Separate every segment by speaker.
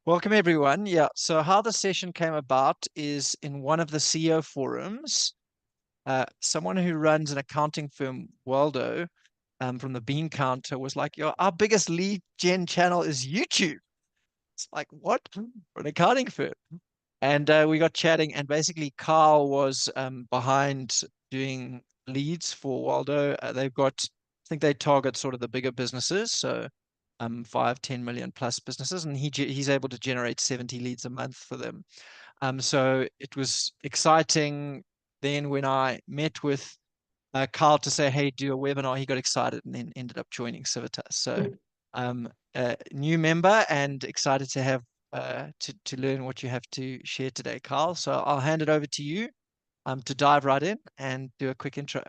Speaker 1: Welcome, everyone. Yeah, so how the session came about is in one of the CEO forums, someone who runs an accounting firm, Waldo, from the Bean Counter, was like, "Yo, our biggest lead gen channel is YouTube." It's like, what? For an accounting firm. And we got chatting, and basically, Carl was behind doing leads for Waldo. They've got, I think they target sort of the bigger businesses, so 5, 10 million plus businesses, and he's able to generate 70 leads a month for them. So it was exciting. Then when I met with Carl to say, "Hey, do a webinar," he got excited and then ended up joining Civitas. So new member and excited to have to learn what you have to share today, Carl. So I'll hand it over to you to dive right in and do a quick intro.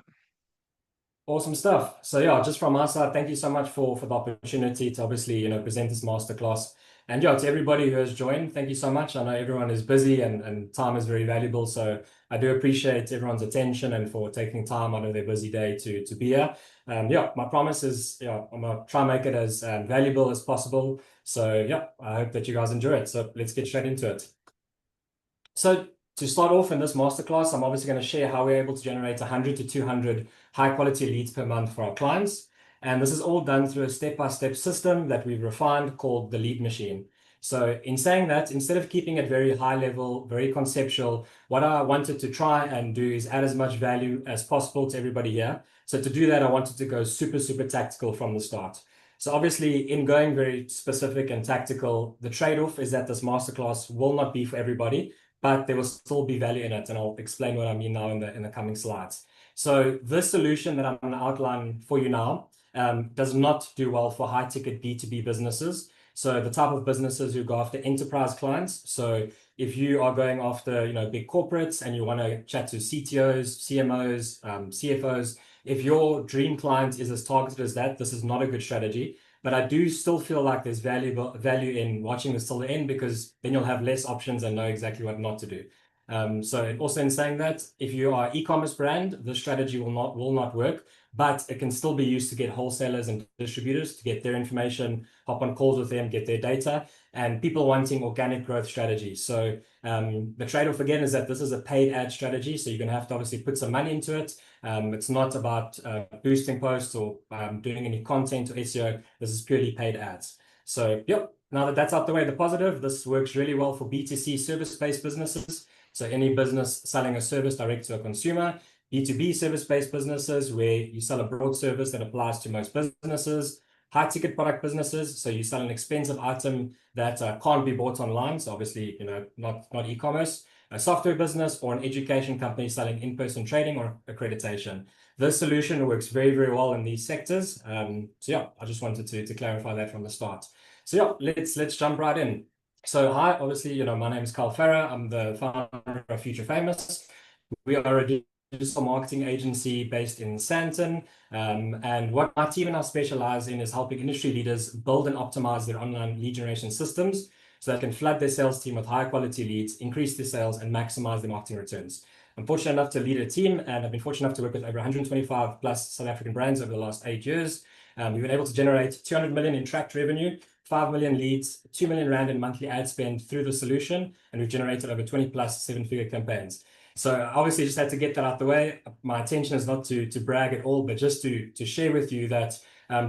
Speaker 2: Awesome stuff. So yeah, just from our side, thank you so much for the opportunity to obviously, present this masterclass. And yeah, to everybody who has joined, thank you so much. I know everyone is busy and time is very valuable. So I do appreciate everyone's attention and for taking time out of their busy day to be here. Yeah, my promise is, I'm gonna try and make it as valuable as possible. So yeah, I hope that you guys enjoy it. So let's get straight into it. So to start off in this masterclass, I'm obviously going to share how we're able to generate 100 to 200 high quality leads per month for our clients. And this is all done through a step-by-step system that we've refined called the lead machine. So in saying that, instead of keeping it very high level, very conceptual, what I wanted to try and do is add as much value as possible to everybody here. So to do that, I wanted to go super, super tactical from the start. So obviously in going very specific and tactical, the trade-off is that this masterclass will not be for everybody, but there will still be value in it. And I'll explain what I mean now in the coming slides. So this solution that I'm going to outline for you now does not do well for high ticket B2B businesses. So the type of businesses who go after enterprise clients. So if you are going after, big corporates and you want to chat to CTOs, CMOs, CFOs, if your dream client is as targeted as that, this is not a good strategy. But I do still feel like there's value in watching this till the end, because then you'll have less options and know exactly what not to do. So also in saying that, if you are an e-commerce brand, the strategy will not work, but it can still be used to get wholesalers and distributors to get their information, hop on calls with them, get their data, and people wanting organic growth strategies. So the trade-off again is that this is a paid ad strategy, so you're going to have to obviously put some money into it. It's not about boosting posts or doing any content or SEO. This is purely paid ads. So yep, now that that's out the way, the positive, this works really well for B2C service-based businesses. So any business selling a service direct to a consumer, B2B service-based businesses where you sell a broad service that applies to most businesses, high ticket product businesses. So you sell an expensive item that can't be bought online. So obviously, not e-commerce, a software business or an education company selling in-person training or accreditation. This solution works very, very well in these sectors. So yeah, I just wanted to clarify that from the start. So yeah, let's jump right in. So hi, obviously, my name is Carl Farah. I'm the founder of Future Famous. We are a digital marketing agency based in Sandton. And what my team and I specialize in is helping industry leaders build and optimize their online lead generation systems so they can flood their sales team with high quality leads, increase their sales, and maximize their marketing returns. I'm fortunate enough to lead a team, and I've been fortunate enough to work with over 125 plus South African brands over the last 8 years. We've been able to generate 200 million in tracked revenue, 5 million leads, 2 million Rand in monthly ad spend through the solution, and we've generated over 20 plus seven-figure campaigns. So obviously just had to get that out the way. My intention is not to brag at all, but just to share with you that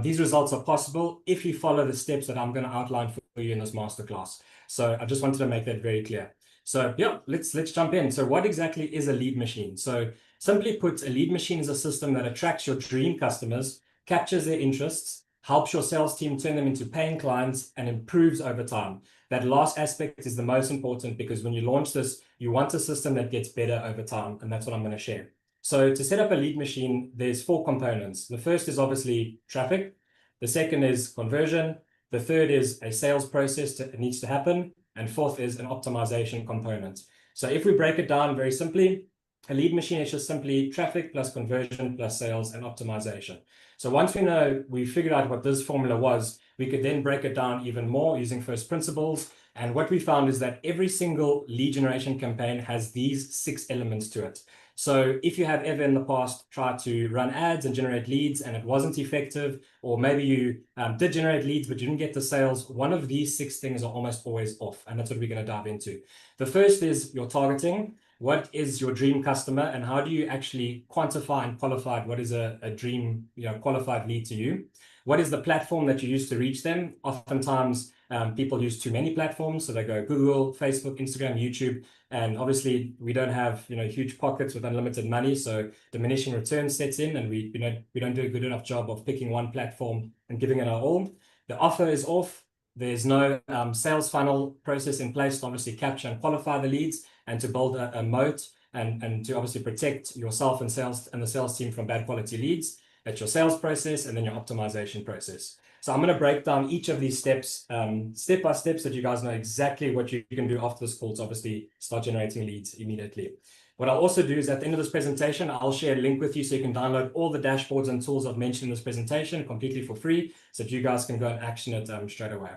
Speaker 2: these results are possible if you follow the steps that I'm going to outline for you in this masterclass. So I just wanted to make that very clear. So yeah, let's jump in. So what exactly is a lead machine? So simply put, a lead machine is a system that attracts your dream customers, captures their interests, helps your sales team turn them into paying clients, and improves over time. That last aspect is the most important, because when you launch this, you want a system that gets better over time, and that's what I'm going to share. So to set up a lead machine, there's 4 components. The first is obviously traffic. The second is conversion. The third is a sales process that needs to happen. And fourth is an optimization component. So if we break it down very simply, a lead machine is just simply traffic plus conversion plus sales and optimization. So once we figured out what this formula was, we could then break it down even more using first principles. And what we found is that every single lead generation campaign has these 6 elements to it. So if you have ever in the past tried to run ads and generate leads and it wasn't effective, or maybe you did generate leads but you didn't get the sales, one of these 6 things are almost always off. And that's what we're going to dive into. The first is your targeting. What is your dream customer, and how do you actually quantify and qualify what is a dream, qualified lead to you? What is the platform that you use to reach them? Oftentimes, people use too many platforms, so they go Google, Facebook, Instagram, YouTube, and obviously we don't have huge pockets with unlimited money, so diminishing returns sets in, and we don't do a good enough job of picking one platform and giving it our all. The offer is off. There's no sales funnel process in place to obviously capture and qualify the leads and to build a moat and to obviously protect yourself and the sales team from bad quality leads. That's your sales process and then your optimization process. So I'm going to break down each of these steps step by step so that you guys know exactly what you can do after this call to obviously start generating leads immediately. What I'll also do is at the end of this presentation, I'll share a link with you so you can download all the dashboards and tools I've mentioned in this presentation completely for free so that you guys can go and action it straight away.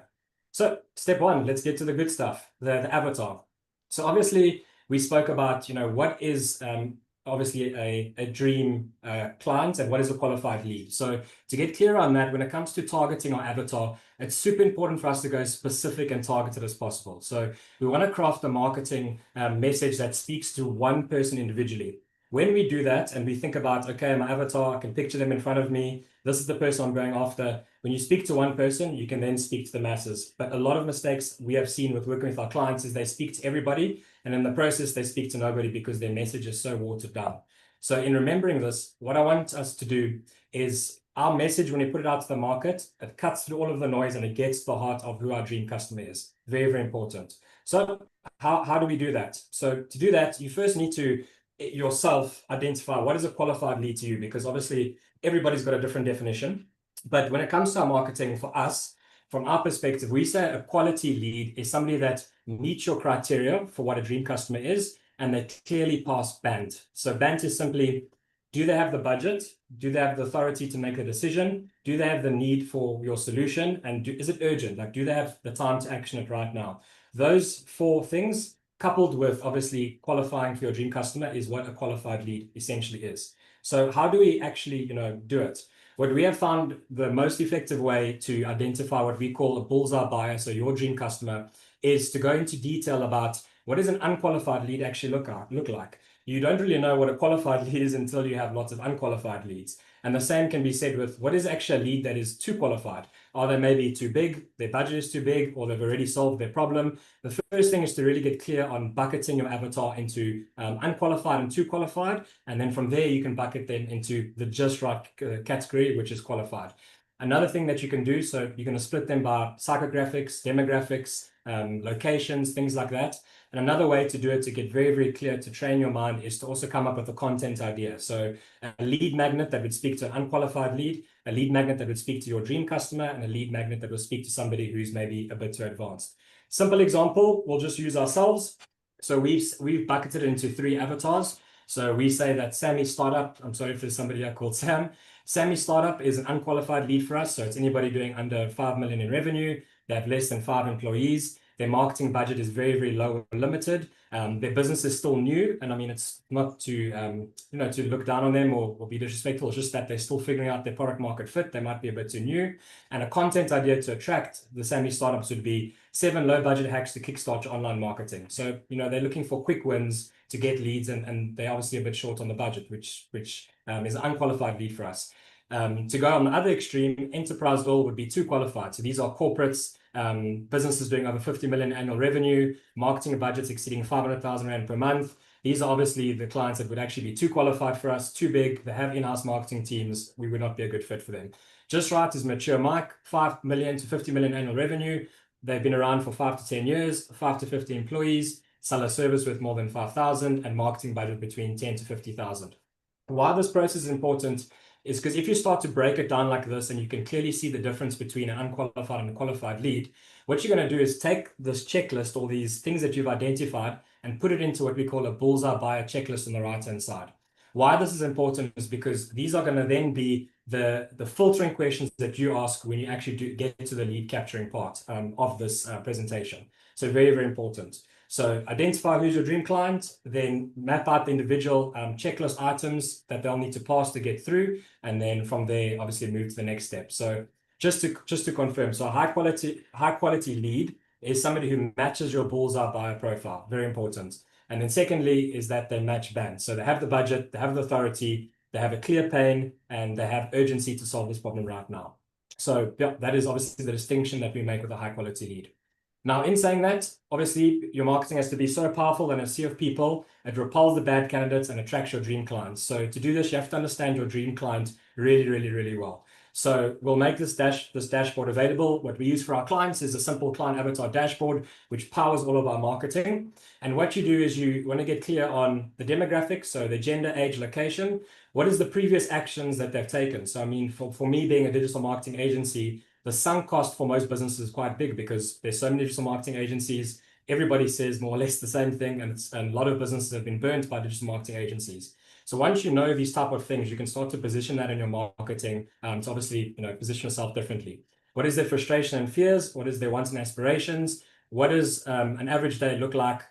Speaker 2: So step 1, let's get to the good stuff, the avatar. So obviously we spoke about, what is obviously a dream client and what is a qualified lead. So to get clear on that, when it comes to targeting our avatar, it's super important for us to go as specific and targeted as possible. So we want to craft a marketing message that speaks to one person individually. When we do that and we think about, okay, my avatar, I can picture them in front of me. This is the person I'm going after. When you speak to one person, you can then speak to the masses. But a lot of mistakes we have seen with working with our clients is they speak to everybody, and in the process, they speak to nobody because their message is so watered down. So in remembering this, what I want us to do is our message, when we put it out to the market, it cuts through all of the noise and it gets to the heart of who our dream customer is. Very, very important. So how do we do that? So to do that, you first need to yourself identify what is a qualified lead to you, because obviously everybody's got a different definition. But when it comes to our marketing, for us, from our perspective, we say a quality lead is somebody that meets your criteria for what a dream customer is, and they clearly pass BANT. So BANT is simply, do they have the budget? Do they have the authority to make a decision? Do they have the need for your solution? And is it urgent? Like, do they have the time to action it right now? Those 4 things, coupled with obviously qualifying for your dream customer, is what a qualified lead essentially is. So how do we actually, do it? What we have found the most effective way to identify what we call a bullseye buyer, so your dream customer, is to go into detail about what does an unqualified lead actually look like. You don't really know what a qualified lead is until you have lots of unqualified leads. And the same can be said with what is actually a lead that is too qualified. Are they maybe too big, their budget is too big, or they've already solved their problem? The first thing is to really get clear on bucketing your avatar into unqualified and too qualified. And then from there, you can bucket them into the just right category, which is qualified. Another thing that you can do, so you're going to split them by psychographics, demographics, locations, things like that. And another way to do it, to get very, very clear, to train your mind, is to also come up with a content idea. So a lead magnet that would speak to an unqualified lead, a lead magnet that would speak to your dream customer, and a lead magnet that will speak to somebody who's maybe a bit too advanced. Simple example, we'll just use ourselves. So we've bucketed it into 3 avatars. So we say that Sammy Startup, I'm sorry if there's somebody here called Sam. Sammy Startup is an unqualified lead for us. So it's anybody doing under 5 million in revenue. They have less than 5 employees. Their marketing budget is very, very low or limited. Their business is still new. And I mean, it's not to, to look down on them or be disrespectful. It's just that they're still figuring out their product market fit. They might be a bit too new. And a content idea to attract the Sammy Startups would be 7 low budget hacks to kickstart your online marketing. So, they're looking for quick wins to get leads, and they're obviously a bit short on the budget, which is an unqualified lead for us. To go on the other extreme, enterprise level would be too qualified. So these are corporates, businesses doing over 50 million annual revenue, marketing budgets exceeding 500,000 Rand per month. These are obviously the clients that would actually be too qualified for us, too big. They have in-house marketing teams. We would not be a good fit for them. Just Right is mature mic, 5 million to 50 million annual revenue. They've been around for 5 to 10 years, 5 to 50 employees, sell a service with more than 5,000 and marketing budget between 10 to 50,000. Why this process is important is because if you start to break it down like this and you can clearly see the difference between an unqualified and a qualified lead, what you're going to do is take this checklist, or these things that you've identified, and put it into what we call a bullseye buyer checklist on the right-hand side. Why this is important is because these are going to then be the filtering questions that you ask when you actually get to the lead capturing part of this presentation. So very, very important. So identify who's your dream client, then map out the individual checklist items that they'll need to pass to get through, and then from there, obviously move to the next step. So just to confirm, so a high quality lead is somebody who matches your Bullseye buyer profile. Very important. And then secondly is that they match band. So they have the budget, they have the authority, they have a clear pain, and they have urgency to solve this problem right now. So yeah, that is obviously the distinction that we make with a high quality lead. Now, in saying that, obviously your marketing has to be so powerful in a sea of people, it repels the bad candidates and attracts your dream clients. So to do this, you have to understand your dream client really, really, really well. So we'll make this dashboard available. What we use for our clients is a simple client avatar dashboard, which powers all of our marketing. And what you do is you want to get clear on the demographics, so the gender, age, location. What is the previous actions that they've taken? So I mean, for me being a digital marketing agency, the sunk cost for most businesses is quite big because there's so many digital marketing agencies. Everybody says more or less the same thing, and a lot of businesses have been burnt by digital marketing agencies. So once you know these type of things, you can start to position that in your marketing to obviously position yourself differently. What is their frustration and fears? What is their wants and aspirations? What does an average day look like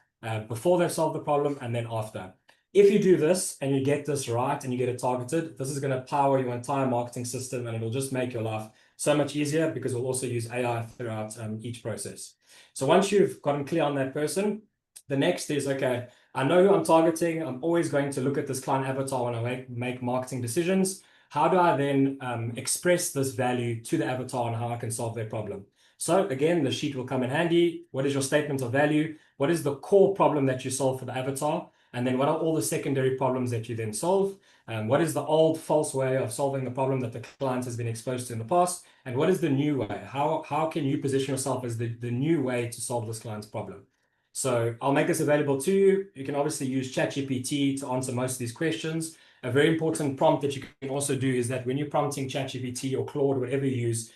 Speaker 2: before they've solved the problem and then after? If you do this and you get this right and you get it targeted, this is going to power your entire marketing system, and it will just make your life so much easier because we'll also use AI throughout each process. So once you've gotten clear on that person, the next is, okay, I know who I'm targeting. I'm always going to look at this client avatar when I make marketing decisions. How do I then express this value to the avatar and how I can solve their problem? So again, the sheet will come in handy. What is your statement of value? What is the core problem that you solve for the avatar? And then what are all the secondary problems that you then solve? What is the old false way of solving the problem that the client has been exposed to in the past? And what is the new way? How can you position yourself as the new way to solve this client's problem? So I'll make this available to you. You can obviously use ChatGPT to answer most of these questions. A very important prompt that you can also do is that when you're prompting ChatGPT or Claude, whatever you use,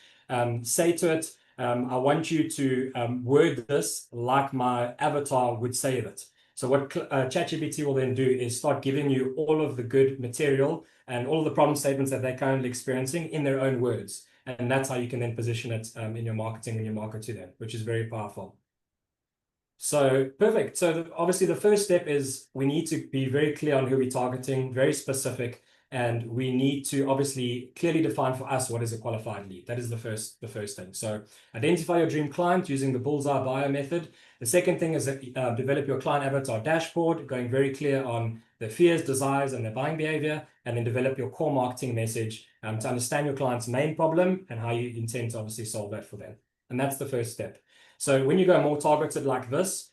Speaker 2: say to it, I want you to word this like my avatar would say it. So what ChatGPT will then do is start giving you all of the good material and all of the problem statements that they're currently experiencing in their own words. And that's how you can then position it in your marketing when you market to them, which is very powerful. So perfect. So obviously the first step is we need to be very clear on who we're targeting, very specific, and we need to obviously clearly define for us what is a qualified lead. That is the first thing. So identify your dream client using the Bullseye buyer method. The second thing is develop your client avatar dashboard, going very clear on their fears, desires, and their buying behavior, and then develop your core marketing message to understand your client's main problem and how you intend to obviously solve that for them. And that's the first step. So when you go more targeted like this,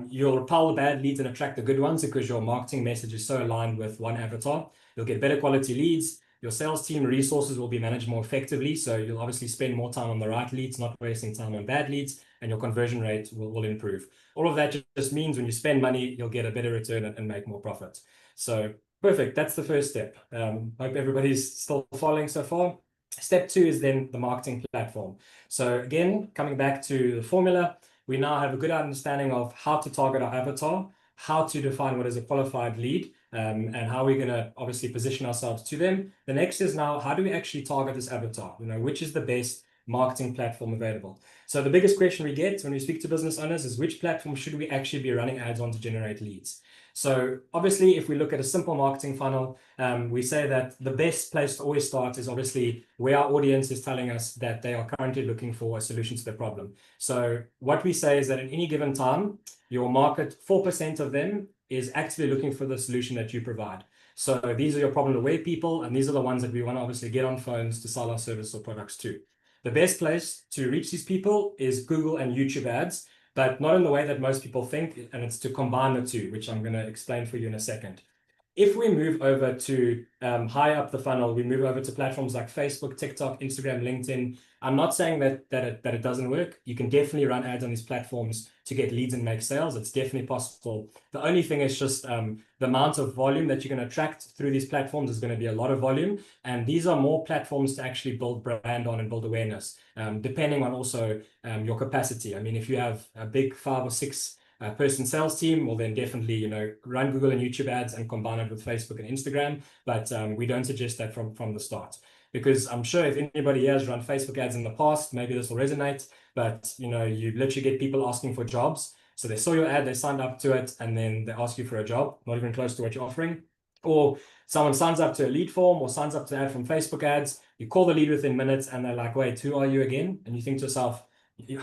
Speaker 2: you'll repel the bad leads and attract the good ones because your marketing message is so aligned with one avatar. You'll get better quality leads. Your sales team resources will be managed more effectively. So you'll obviously spend more time on the right leads, not wasting time on bad leads, and your conversion rate will improve. All of that just means when you spend money, you'll get a better return and make more profit. So perfect. That's the first step. Hope everybody's still following so far. Step 2 is then the marketing platform. So again, coming back to the formula, we now have a good understanding of how to target our avatar, how to define what is a qualified lead, and how we're going to obviously position ourselves to them. The next is now, how do we actually target this avatar? Which is the best marketing platform available? So the biggest question we get when we speak to business owners is which platform should we actually be running ads on to generate leads? So obviously, if we look at a simple marketing funnel, we say that the best place to always start is obviously where our audience is telling us that they are currently looking for a solution to their problem. So what we say is that at any given time, your market, 4% of them is actively looking for the solution that you provide. So these are your problem-aware people, and these are the ones that we want to obviously get on phones to sell our service or products to. The best place to reach these people is Google and YouTube ads, but not in the way that most people think, and it's to combine the two, which I'm going to explain for you in a second. If we move over to high up the funnel, we move over to platforms like Facebook, TikTok, Instagram, LinkedIn. I'm not saying that it doesn't work. You can definitely run ads on these platforms to get leads and make sales. It's definitely possible. The only thing is just the amount of volume that you're going to attract through these platforms is going to be a lot of volume. And these are more platforms to actually build brand on and build awareness, depending on also your capacity. I mean, if you have a big 5 or 6 person sales team, well then definitely run Google and YouTube ads and combine it with Facebook and Instagram. But we don't suggest that from the start, because I'm sure if anybody here has run Facebook ads in the past, maybe this will resonate. But you literally get people asking for jobs, So they saw your ad, they signed up to it, and then they ask you for a job, not even close to what you're offering. Or someone signs up to a lead form or signs up to an ad from Facebook ads. You call the lead within minutes and they're like, wait, who are you again? And you think to yourself,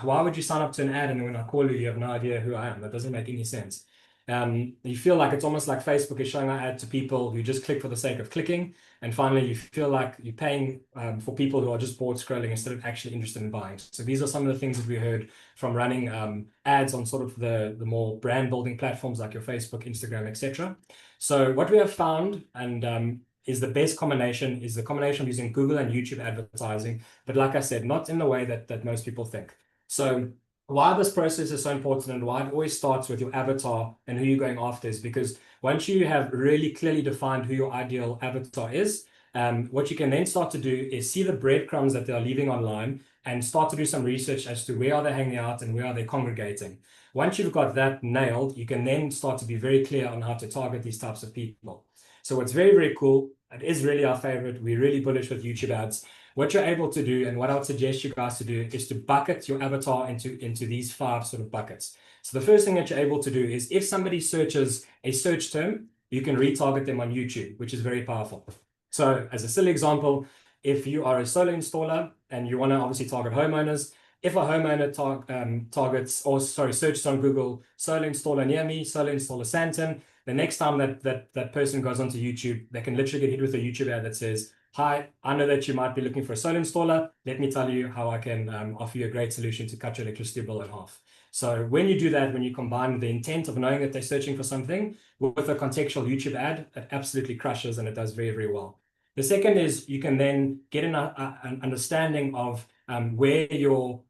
Speaker 2: why would you sign up to an ad and when I call you, you have no idea who I am? That doesn't make any sense. You feel like it's almost like Facebook is showing our ad to people who just click for the sake of clicking. And finally, you feel like you're paying for people who are just bored scrolling instead of actually interested in buying. So these are some of the things that we heard from running ads on sort of the more brand building platforms like your Facebook, Instagram, etc. So what we have found and is the best combination is the combination of using Google and YouTube advertising. But like I said, not in the way that most people think. So why this process is so important and why it always starts with your avatar and who you're going after is because once you have really clearly defined who your ideal avatar is, what you can then start to do is see the breadcrumbs that they are leaving online and start to do some research as to where are they hanging out and where are they congregating. Once you've got that nailed, you can then start to be very clear on how to target these types of people. So what's very, very cool, it is really our favorite. We're really bullish with YouTube ads. What you're able to do, and what I would suggest you guys to do, is to bucket your avatar into these 5 sort of buckets. So the first thing that you're able to do is if somebody searches a search term, you can retarget them on YouTube, which is very powerful. So as a silly example, if you are a solar installer and you want to obviously target homeowners, if a homeowner searches on Google, solar installer near me, solar installer Santon, the next time that person goes onto YouTube, they can literally get hit with a YouTube ad that says, hi, I know that you might be looking for a solar installer. Let me tell you how I can offer you a great solution to cut your electricity bill in half. So when you do that, when you combine the intent of knowing that they're searching for something with a contextual YouTube ad, it absolutely crushes and it does very, very well. The second is you can then get an understanding of where your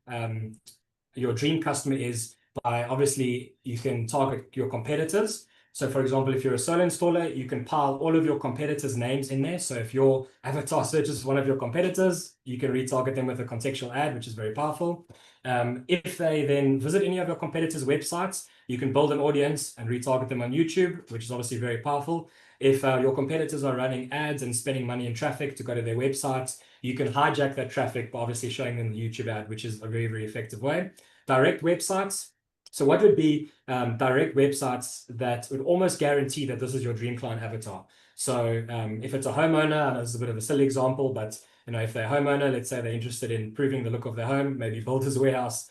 Speaker 2: dream customer is by obviously you can target your competitors. So for example, if you're a solar installer, you can pile all of your competitors' names in there. So if your avatar searches one of your competitors, you can retarget them with a contextual ad, which is very powerful. If they then visit any of your competitors' websites, you can build an audience and retarget them on YouTube, which is obviously very powerful. If your competitors are running ads and spending money in traffic to go to their websites, you can hijack that traffic by obviously showing them the YouTube ad, which is a very, very effective way. Direct websites. So what would be direct websites that would almost guarantee that this is your dream client avatar? So if it's a homeowner, and this is a bit of a silly example, but if they're a homeowner, let's say they're interested in improving the look of their home, maybe Builder's Warehouse,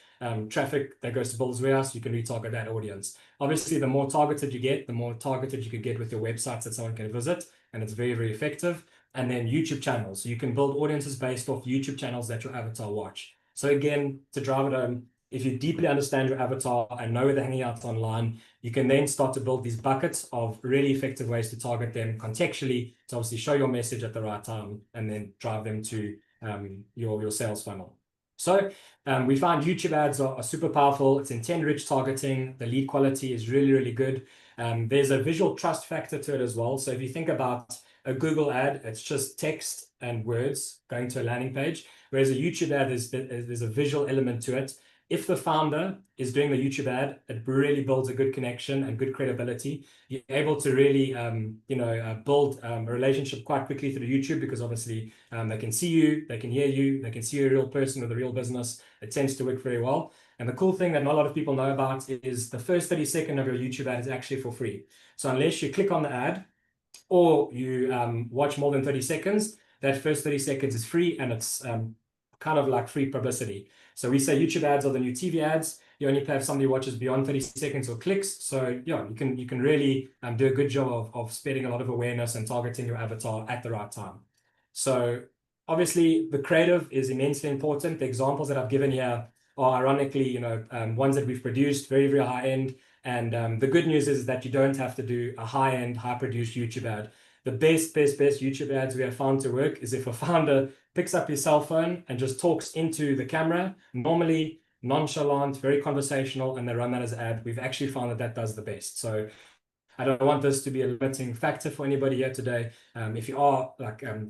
Speaker 2: traffic that goes to Builder's Warehouse, you can retarget that audience. Obviously, the more targeted you get, the more targeted you can get with your websites that someone can visit, and it's very, very effective. And then YouTube channels. So you can build audiences based off YouTube channels that your avatar watch. So again, to drive it home, if you deeply understand your avatar and know where they're hanging out online, you can then start to build these buckets of really effective ways to target them contextually to obviously show your message at the right time and then drive them to your sales funnel. So we find YouTube ads are super powerful. It's intent-rich targeting. The lead quality is really, really good. There's a visual trust factor to it as well. So if you think about a Google ad, it's just text and words going to a landing page, whereas a YouTube ad, there's a visual element to it. If the founder is doing the YouTube ad, it really builds a good connection and good credibility. You're able to really, build a relationship quite quickly through YouTube because obviously they can see you, they can hear you, they can see you're a real person with a real business. It tends to work very well. And the cool thing that not a lot of people know about is the first 30 seconds of your YouTube ad is actually for free. So unless you click on the ad or you watch more than 30 seconds, that first 30 seconds is free and it's kind of like free publicity. So we say YouTube ads are the new TV ads. You only pay if somebody watches beyond 30 seconds or clicks. So yeah, you can really do a good job of spreading a lot of awareness and targeting your avatar at the right time. So obviously the creative is immensely important. The examples that I've given here are ironically, ones that we've produced, very, very high end. And the good news is that you don't have to do a high-end, high-produced YouTube ad. The best YouTube ads we have found to work is if a founder picks up his cell phone and just talks into the camera, normally nonchalant, very conversational, and they run that as an ad. We've actually found that does the best. So I don't want this to be a limiting factor for anybody here today. If you are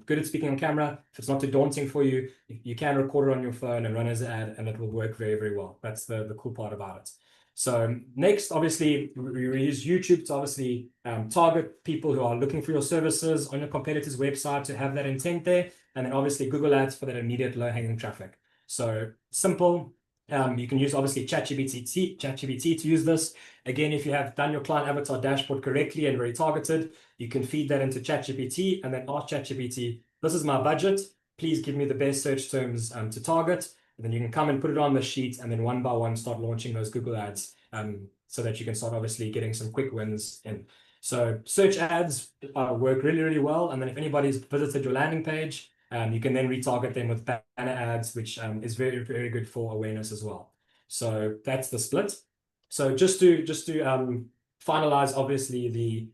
Speaker 2: good at speaking on camera, if it's not too daunting for you, you can record it on your phone and run as an ad, and it will work very, very well. That's the cool part about it. So next, obviously, we use YouTube to obviously target people who are looking for your services on your competitor's website to have that intent there. And then obviously Google Ads for that immediate low-hanging traffic. So simple, You can use obviously ChatGPT to use this. Again, if you have done your client avatar dashboard correctly and very targeted, you can feed that into ChatGPT and then ask ChatGPT, this is my budget. Please give me the best search terms to target. And then you can come and put it on the sheet and then one by one start launching those Google ads so that you can start obviously getting some quick wins in. So search ads work really, really well. And then if anybody's visited your landing page, you can then retarget them with banner ads, which is very, very good for awareness as well. So that's the split. So just to finalize, obviously, the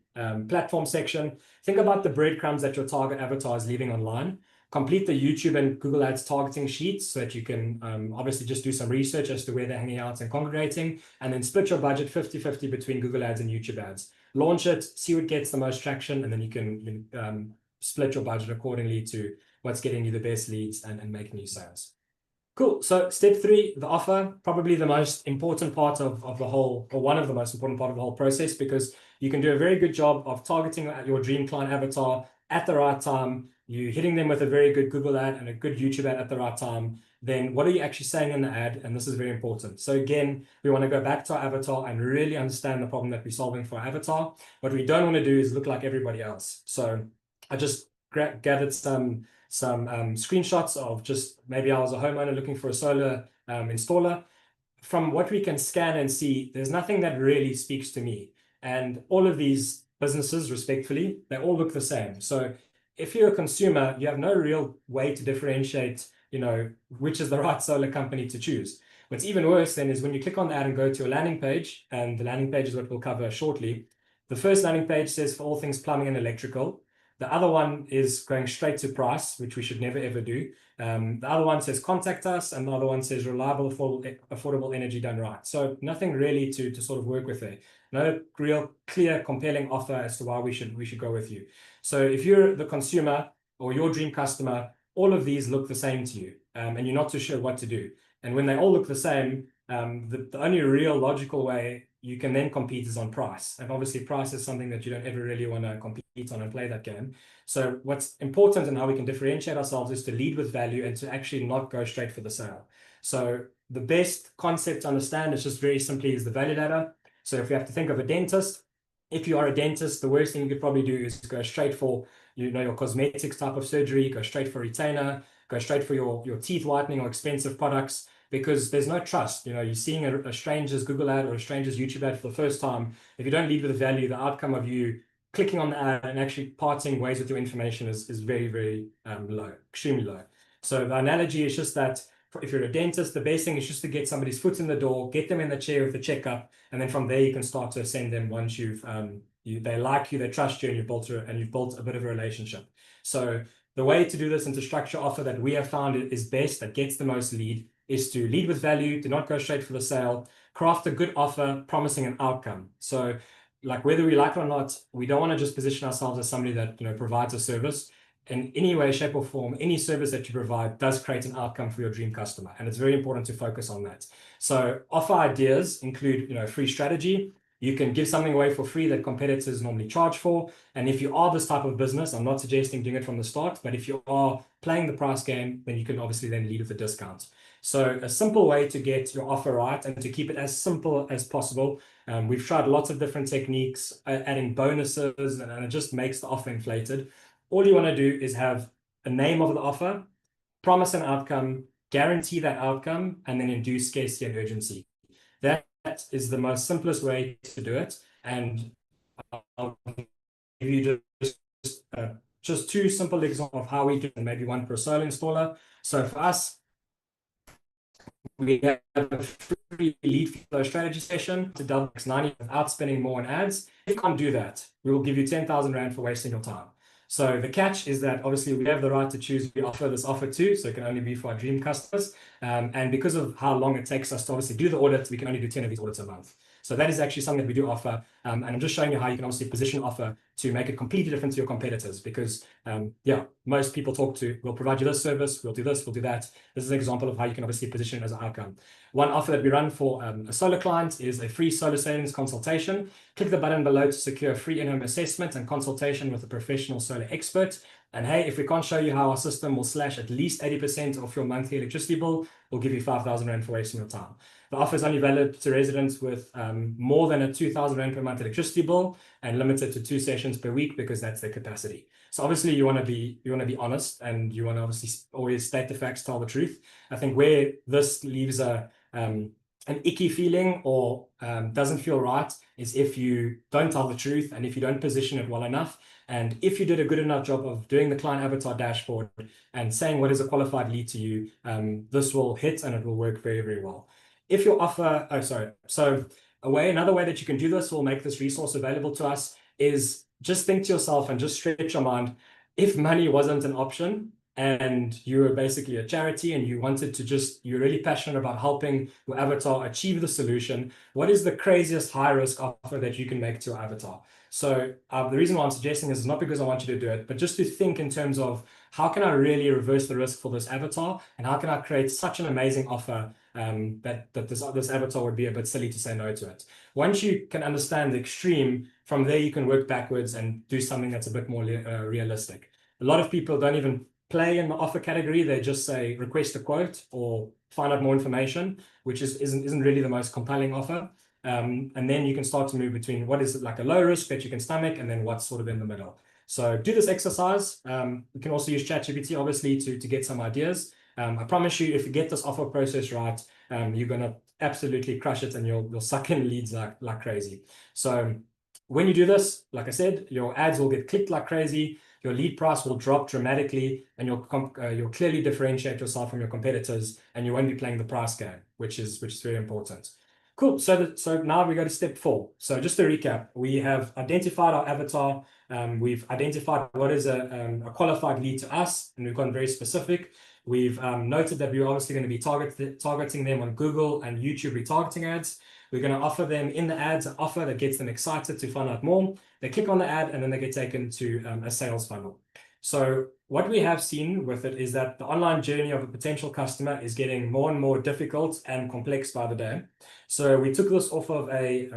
Speaker 2: platform section, think about the breadcrumbs that your target avatar is leaving online. Complete the YouTube and Google Ads targeting sheets so that you can obviously just do some research as to where they're hanging out and congregating, and then split your budget 50-50 between Google Ads and YouTube ads. Launch it, see what gets the most traction, and then you can split your budget accordingly to what's getting you the best leads and making you sales. Cool. So step 3, the offer, probably the most important part of the whole, or one of the most important part of the whole process, because you can do a very good job of targeting your dream client avatar at the right time. You're hitting them with a very good Google ad and a good YouTube ad at the right time. Then what are you actually saying in the ad? And this is very important. So again, we want to go back to our avatar and really understand the problem that we're solving for our avatar. What we don't want to do is look like everybody else. So I just gathered some screenshots of just maybe I was a homeowner looking for a solar installer. From what we can scan and see, there's nothing that really speaks to me. And all of these businesses, respectfully, they all look the same. So if you're a consumer, you have no real way to differentiate, which is the right solar company to choose. What's even worse then is when you click on the ad and go to a landing page, and the landing page is what we'll cover shortly. The first landing page says for all things plumbing and electrical. The other one is going straight to price, which we should never, ever do. The other one says contact us, and the other one says reliable, affordable energy done right. So nothing really to sort of work with there. No real clear, compelling offer as to why we should go with you. So if you're the consumer or your dream customer, all of these look the same to you, and you're not too sure what to do. And when they all look the same, the only real logical way you can then compete is on price. And obviously price is something that you don't ever really want to compete on and play that game. So what's important and how we can differentiate ourselves is to lead with value and to actually not go straight for the sale. So the best concept to understand is just very simply is the value ladder. So if we have to think of a dentist, if you are a dentist, the worst thing you could probably do is go straight for, your cosmetics type of surgery, go straight for retainer, go straight for your teeth whitening or expensive products, because there's no trust. You're seeing a stranger's Google ad or a stranger's YouTube ad for the first time. If you don't lead with the value, the outcome of you clicking on the ad and actually parting ways with your information is very, very low, extremely low. So the analogy is just that if you're a dentist, the best thing is just to get somebody's foot in the door, get them in the chair with a checkup, and then from there you can start to ascend them once they like you, they trust you, and you've built a bit of a relationship. So the way to do this and to structure offer that we have found is best, that gets the most lead, is to lead with value, do not go straight for the sale, craft a good offer, promising an outcome. So like whether we like it or not, we don't want to just position ourselves as somebody that provides a service. In any way, shape, or form, any service that you provide does create an outcome for your dream customer. And it's very important to focus on that. So offer ideas include free strategy. You can give something away for free that competitors normally charge for. And if you are this type of business, I'm not suggesting doing it from the start, but if you are playing the price game, then you can obviously then lead with a discount. So a simple way to get your offer right and to keep it as simple as possible. We've tried lots of different techniques, adding bonuses, and it just makes the offer inflated. All you want to do is have a name of the offer, promise an outcome, guarantee that outcome, and then induce scarcity and urgency. That is the most simplest way to do it. And I'll give you just 2 simple examples of how we do it, and maybe one per solar installer. So for us, we have a free lead flow strategy session to double X90 without spending more on ads. If you can't do that, we will give you 10,000 Rand for wasting your time. So the catch is that obviously we have the right to choose who we offer this offer to, so it can only be for our dream customers. And because of how long it takes us to obviously do the audit, we can only do 10 of these audits a month. So that is actually something that we do offer. And I'm just showing you how you can obviously position offer to make it completely different to your competitors, because yeah, most people will provide you this service, we'll do this, we'll do that. This is an example of how you can obviously position it as an outcome. One offer that we run for a solar client is a free solar savings consultation. Click the button below to secure a free in-home assessment and consultation with a professional solar expert. And hey, if we can't show you how our system will slash at least 80% of your monthly electricity bill, we'll give you 5,000 Rand for wasting your time. The offer is only valid to residents with more than a 2,000 Rand per month electricity bill and limited to 2 sessions per week, because that's their capacity. So obviously you want to be honest, and you want to obviously always state the facts, tell the truth. I think where this leaves an icky feeling or doesn't feel right is if you don't tell the truth and if you don't position it well enough. And if you did a good enough job of doing the client avatar dashboard and saying what is a qualified lead to you, this will hit and it will work very, very well. If your offer, so another way that you can do this will make this resource available to us is just think to yourself and just stretch your mind. If money wasn't an option, and you were basically a charity and you wanted to you're really passionate about helping your avatar achieve the solution, what is the craziest high risk offer that you can make to your avatar? So the reason why I'm suggesting this is not because I want you to do it, but just to think in terms of how can I really reverse the risk for this avatar, and how can I create such an amazing offer that this avatar would be a bit silly to say no to it. Once you can understand the extreme, from there you can work backwards and do something that's a bit more realistic. A lot of people don't even play in the offer category. They just say request a quote or find out more information, which isn't really the most compelling offer. And then you can start to move between what is like a low risk that you can stomach and then what's sort of in the middle. So do this exercise. You can also use ChatGPT obviously to get some ideas. I promise you, if you get this offer process right, you're gonna absolutely crush it and you'll suck in leads like crazy. So when you do this, like I said, your ads will get clicked like crazy. Your lead price will drop dramatically, and you'll clearly differentiate yourself from your competitors, and you won't be playing the price game, which is very important. Cool. So now we go to step 4. So just to recap, we have identified our avatar. We've identified what is a qualified lead to us, and we've gotten very specific. We've noted that we're obviously going to be targeting them on Google and YouTube retargeting ads. We're going to offer them in the ads an offer that gets them excited to find out more. They click on the ad and then they get taken to a sales funnel. So what we have seen with it is that the online journey of a potential customer is getting more and more difficult and complex by the day. So we took this off of a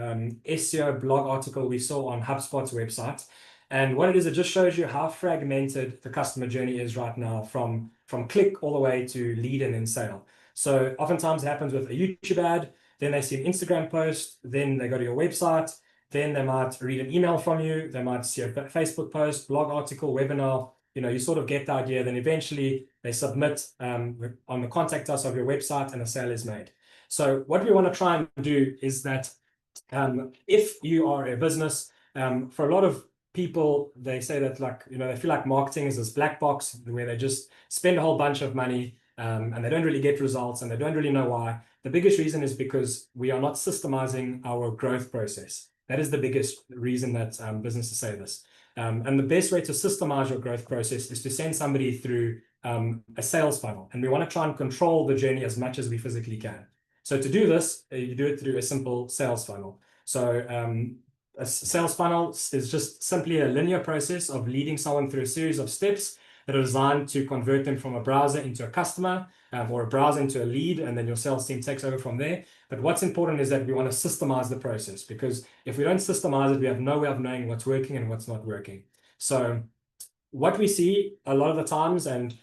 Speaker 2: SEO blog article we saw on HubSpot's website. And what it is, it just shows you how fragmented the customer journey is right now from click all the way to lead and then sale. So oftentimes it happens with a YouTube ad, then they see an Instagram post, then they go to your website, then they might read an email from you, they might see a Facebook post, blog article, webinar, you sort of get the idea, then eventually they submit on the contact us of your website and a sale is made. So what we want to try and do is that if you are a business, for a lot of people, they say that they feel like marketing is this black box where they just spend a whole bunch of money and they don't really get results and they don't really know why. The biggest reason is because we are not systemizing our growth process. That is the biggest reason that businesses say this. And the best way to systemize your growth process is to send somebody through a sales funnel. And we want to try and control the journey as much as we physically can. So to do this, you do it through a simple sales funnel. So a sales funnel is just simply a linear process of leading someone through a series of steps that are designed to convert them from a browser into a customer or a browser into a lead, and then your sales team takes over from there. But what's important is that we want to systemize the process, because if we don't systemize it, we have no way of knowing what's working and what's not working. So what we see a lot of the times, and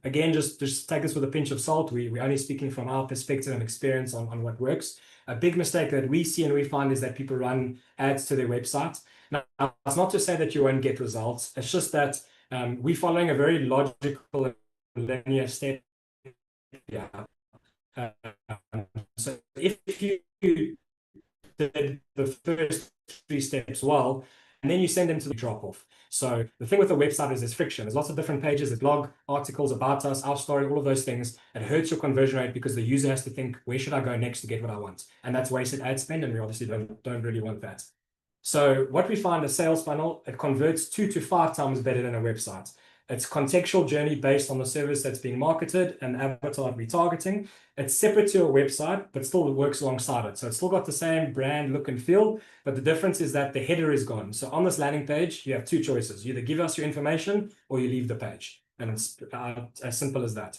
Speaker 2: again, just take this with a pinch of salt, we're only speaking from our perspective and experience on what works. A big mistake that we see and we find is that people run ads to their website. Now, it's not to say that you won't get results. It's just that we're following a very logical linear step. Yeah. So if you did the first 3 steps well, and then you send them to the drop-off. So the thing with the website is there's friction. There's lots of different pages, there's blog articles about us, our story, all of those things. It hurts your conversion rate because the user has to think, where should I go next to get what I want? And that's wasted ad spend, and we obviously don't really want that. So what we find, a sales funnel, it converts 2 to 5 times better than a website. It's contextual journey based on the service that's being marketed and avatar retargeting. It's separate to your website, but still works alongside it. So it's still got the same brand look and feel, but the difference is that the header is gone. So on this landing page, you have two choices. You either give us your information or you leave the page. And it's as simple as that.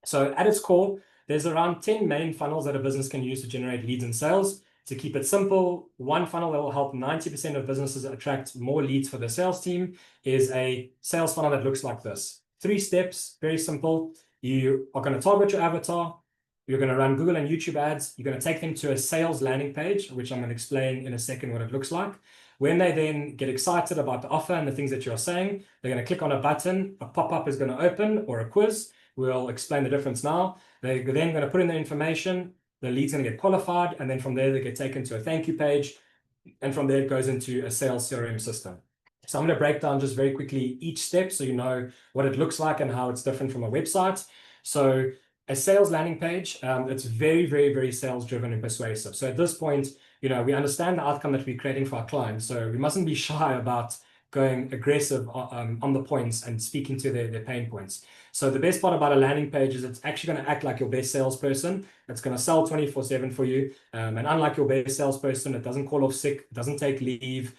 Speaker 2: So at its core, there's around 10 main funnels that a business can use to generate leads and sales. To keep it simple, one funnel that will help 90% of businesses attract more leads for their sales team is a sales funnel that looks like this. 3 steps, very simple. You are going to target your avatar. You're going to run Google and YouTube ads. You're going to take them to a sales landing page, which I'm going to explain in a second what it looks like. When they then get excited about the offer and the things that you're saying, they're going to click on a button. A pop-up is going to open, or a quiz. We'll explain the difference now. They're then going to put in their information. The lead's going to get qualified, and then from there, they get taken to a thank you page. And from there, it goes into a sales CRM system. So I'm going to break down just very quickly each step so you know what it looks like and how it's different from a website. So a sales landing page, it's very, very, very sales driven and persuasive. So at this point, we understand the outcome that we're creating for our clients. So we mustn't be shy about going aggressive on the points and speaking to their pain points. So the best part about a landing page is it's actually going to act like your best salesperson. It's going to sell 24/7 for you. And unlike your best salesperson, it doesn't call off sick, doesn't take leave,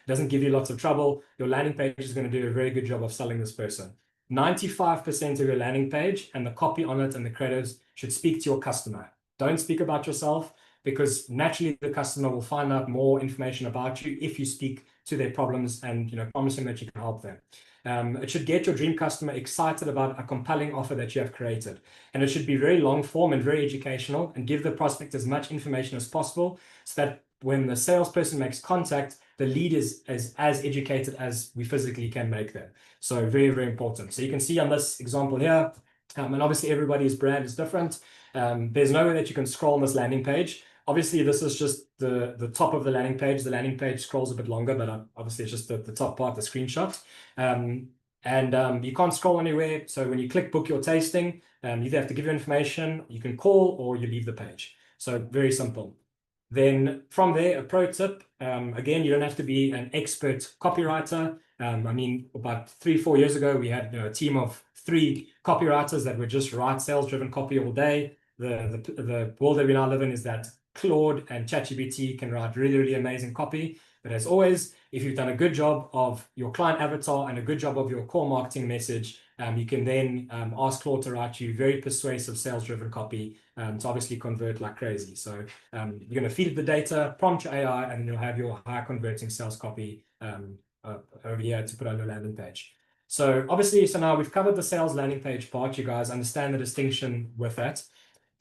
Speaker 2: doesn't give you lots of trouble. Your landing page is going to do a very good job of selling this person. 95% of your landing page and the copy on it and the creatives should speak to your customer. Don't speak about yourself, because naturally the customer will find out more information about you if you speak to their problems and promise them that you can help them. It should get your dream customer excited about a compelling offer that you have created. And it should be very long form and very educational and give the prospect as much information as possible so that when the salesperson makes contact, the lead is as educated as we physically can make them. So very, very important. So you can see on this example here, and obviously everybody's brand is different. There's no way that you can scroll on this landing page. Obviously, this is just the top of the landing page. The landing page scrolls a bit longer, but obviously it's just the top part, the screenshot. You can't scroll anywhere. So when you click book your tasting, you either have to give your information, you can call, or you leave the page. So very simple. Then from there, a pro tip, again, you don't have to be an expert copywriter. About 3-4 years ago, we had a team of 3 copywriters that would just write sales-driven copy all day. The world that we now live in is that Claude and ChatGPT can write really, really amazing copy. But as always, if you've done a good job of your client avatar and a good job of your core marketing message, you can then ask Claude to write you very persuasive sales-driven copy to obviously convert like crazy. So you're going to feed the data, prompt your AI, and you'll have your high-converting sales copy over here to put on your landing page. So obviously, now we've covered the sales landing page part. You guys understand the distinction with that.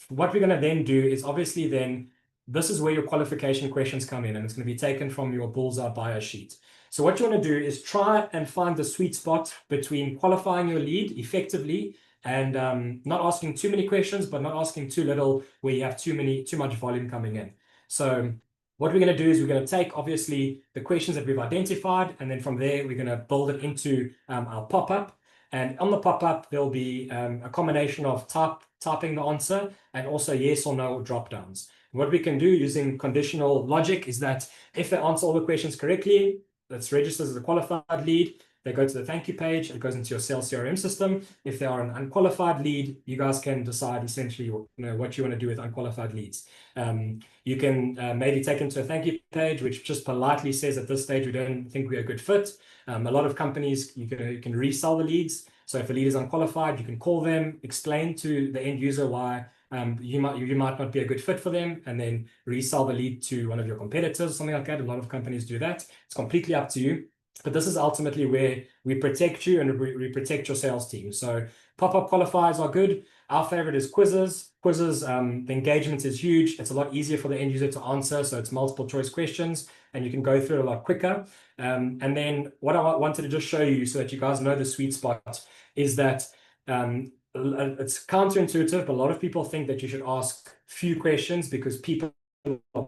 Speaker 2: What we're going to then do is obviously then this is where your qualification questions come in, and it's going to be taken from your Bullseye bio sheet. So what you want to do is try and find the sweet spot between qualifying your lead effectively and not asking too many questions, but not asking too little where you have too much volume coming in. So what we're going to do is we're going to take obviously the questions that we've identified, and then from there we're going to build it into our pop-up. And on the pop-up, there'll be a combination of typing the answer and also yes or no drop downs. What we can do using conditional logic is that if they answer all the questions correctly, that's registered as a qualified lead. They go to the thank you page. It goes into your sales CRM system. If they are an unqualified lead, you guys can decide essentially what you want to do with unqualified leads. You can maybe take them to a thank you page, which just politely says at this stage we don't think we're a good fit. A lot of companies, you can resell the leads. So if a lead is unqualified, you can call them, explain to the end user why you might not be a good fit for them, and then resell the lead to one of your competitors, something like that. A lot of companies do that. It's completely up to you. But this is ultimately where we protect you and we protect your sales team. So pop-up qualifiers are good. Our favorite is quizzes. Quizzes, the engagement is huge. It's a lot easier for the end user to answer. So it's multiple choice questions and you can go through it a lot quicker. And then what I wanted to just show you so that you guys know the sweet spot is that it's counterintuitive, but a lot of people think that you should ask few questions because people are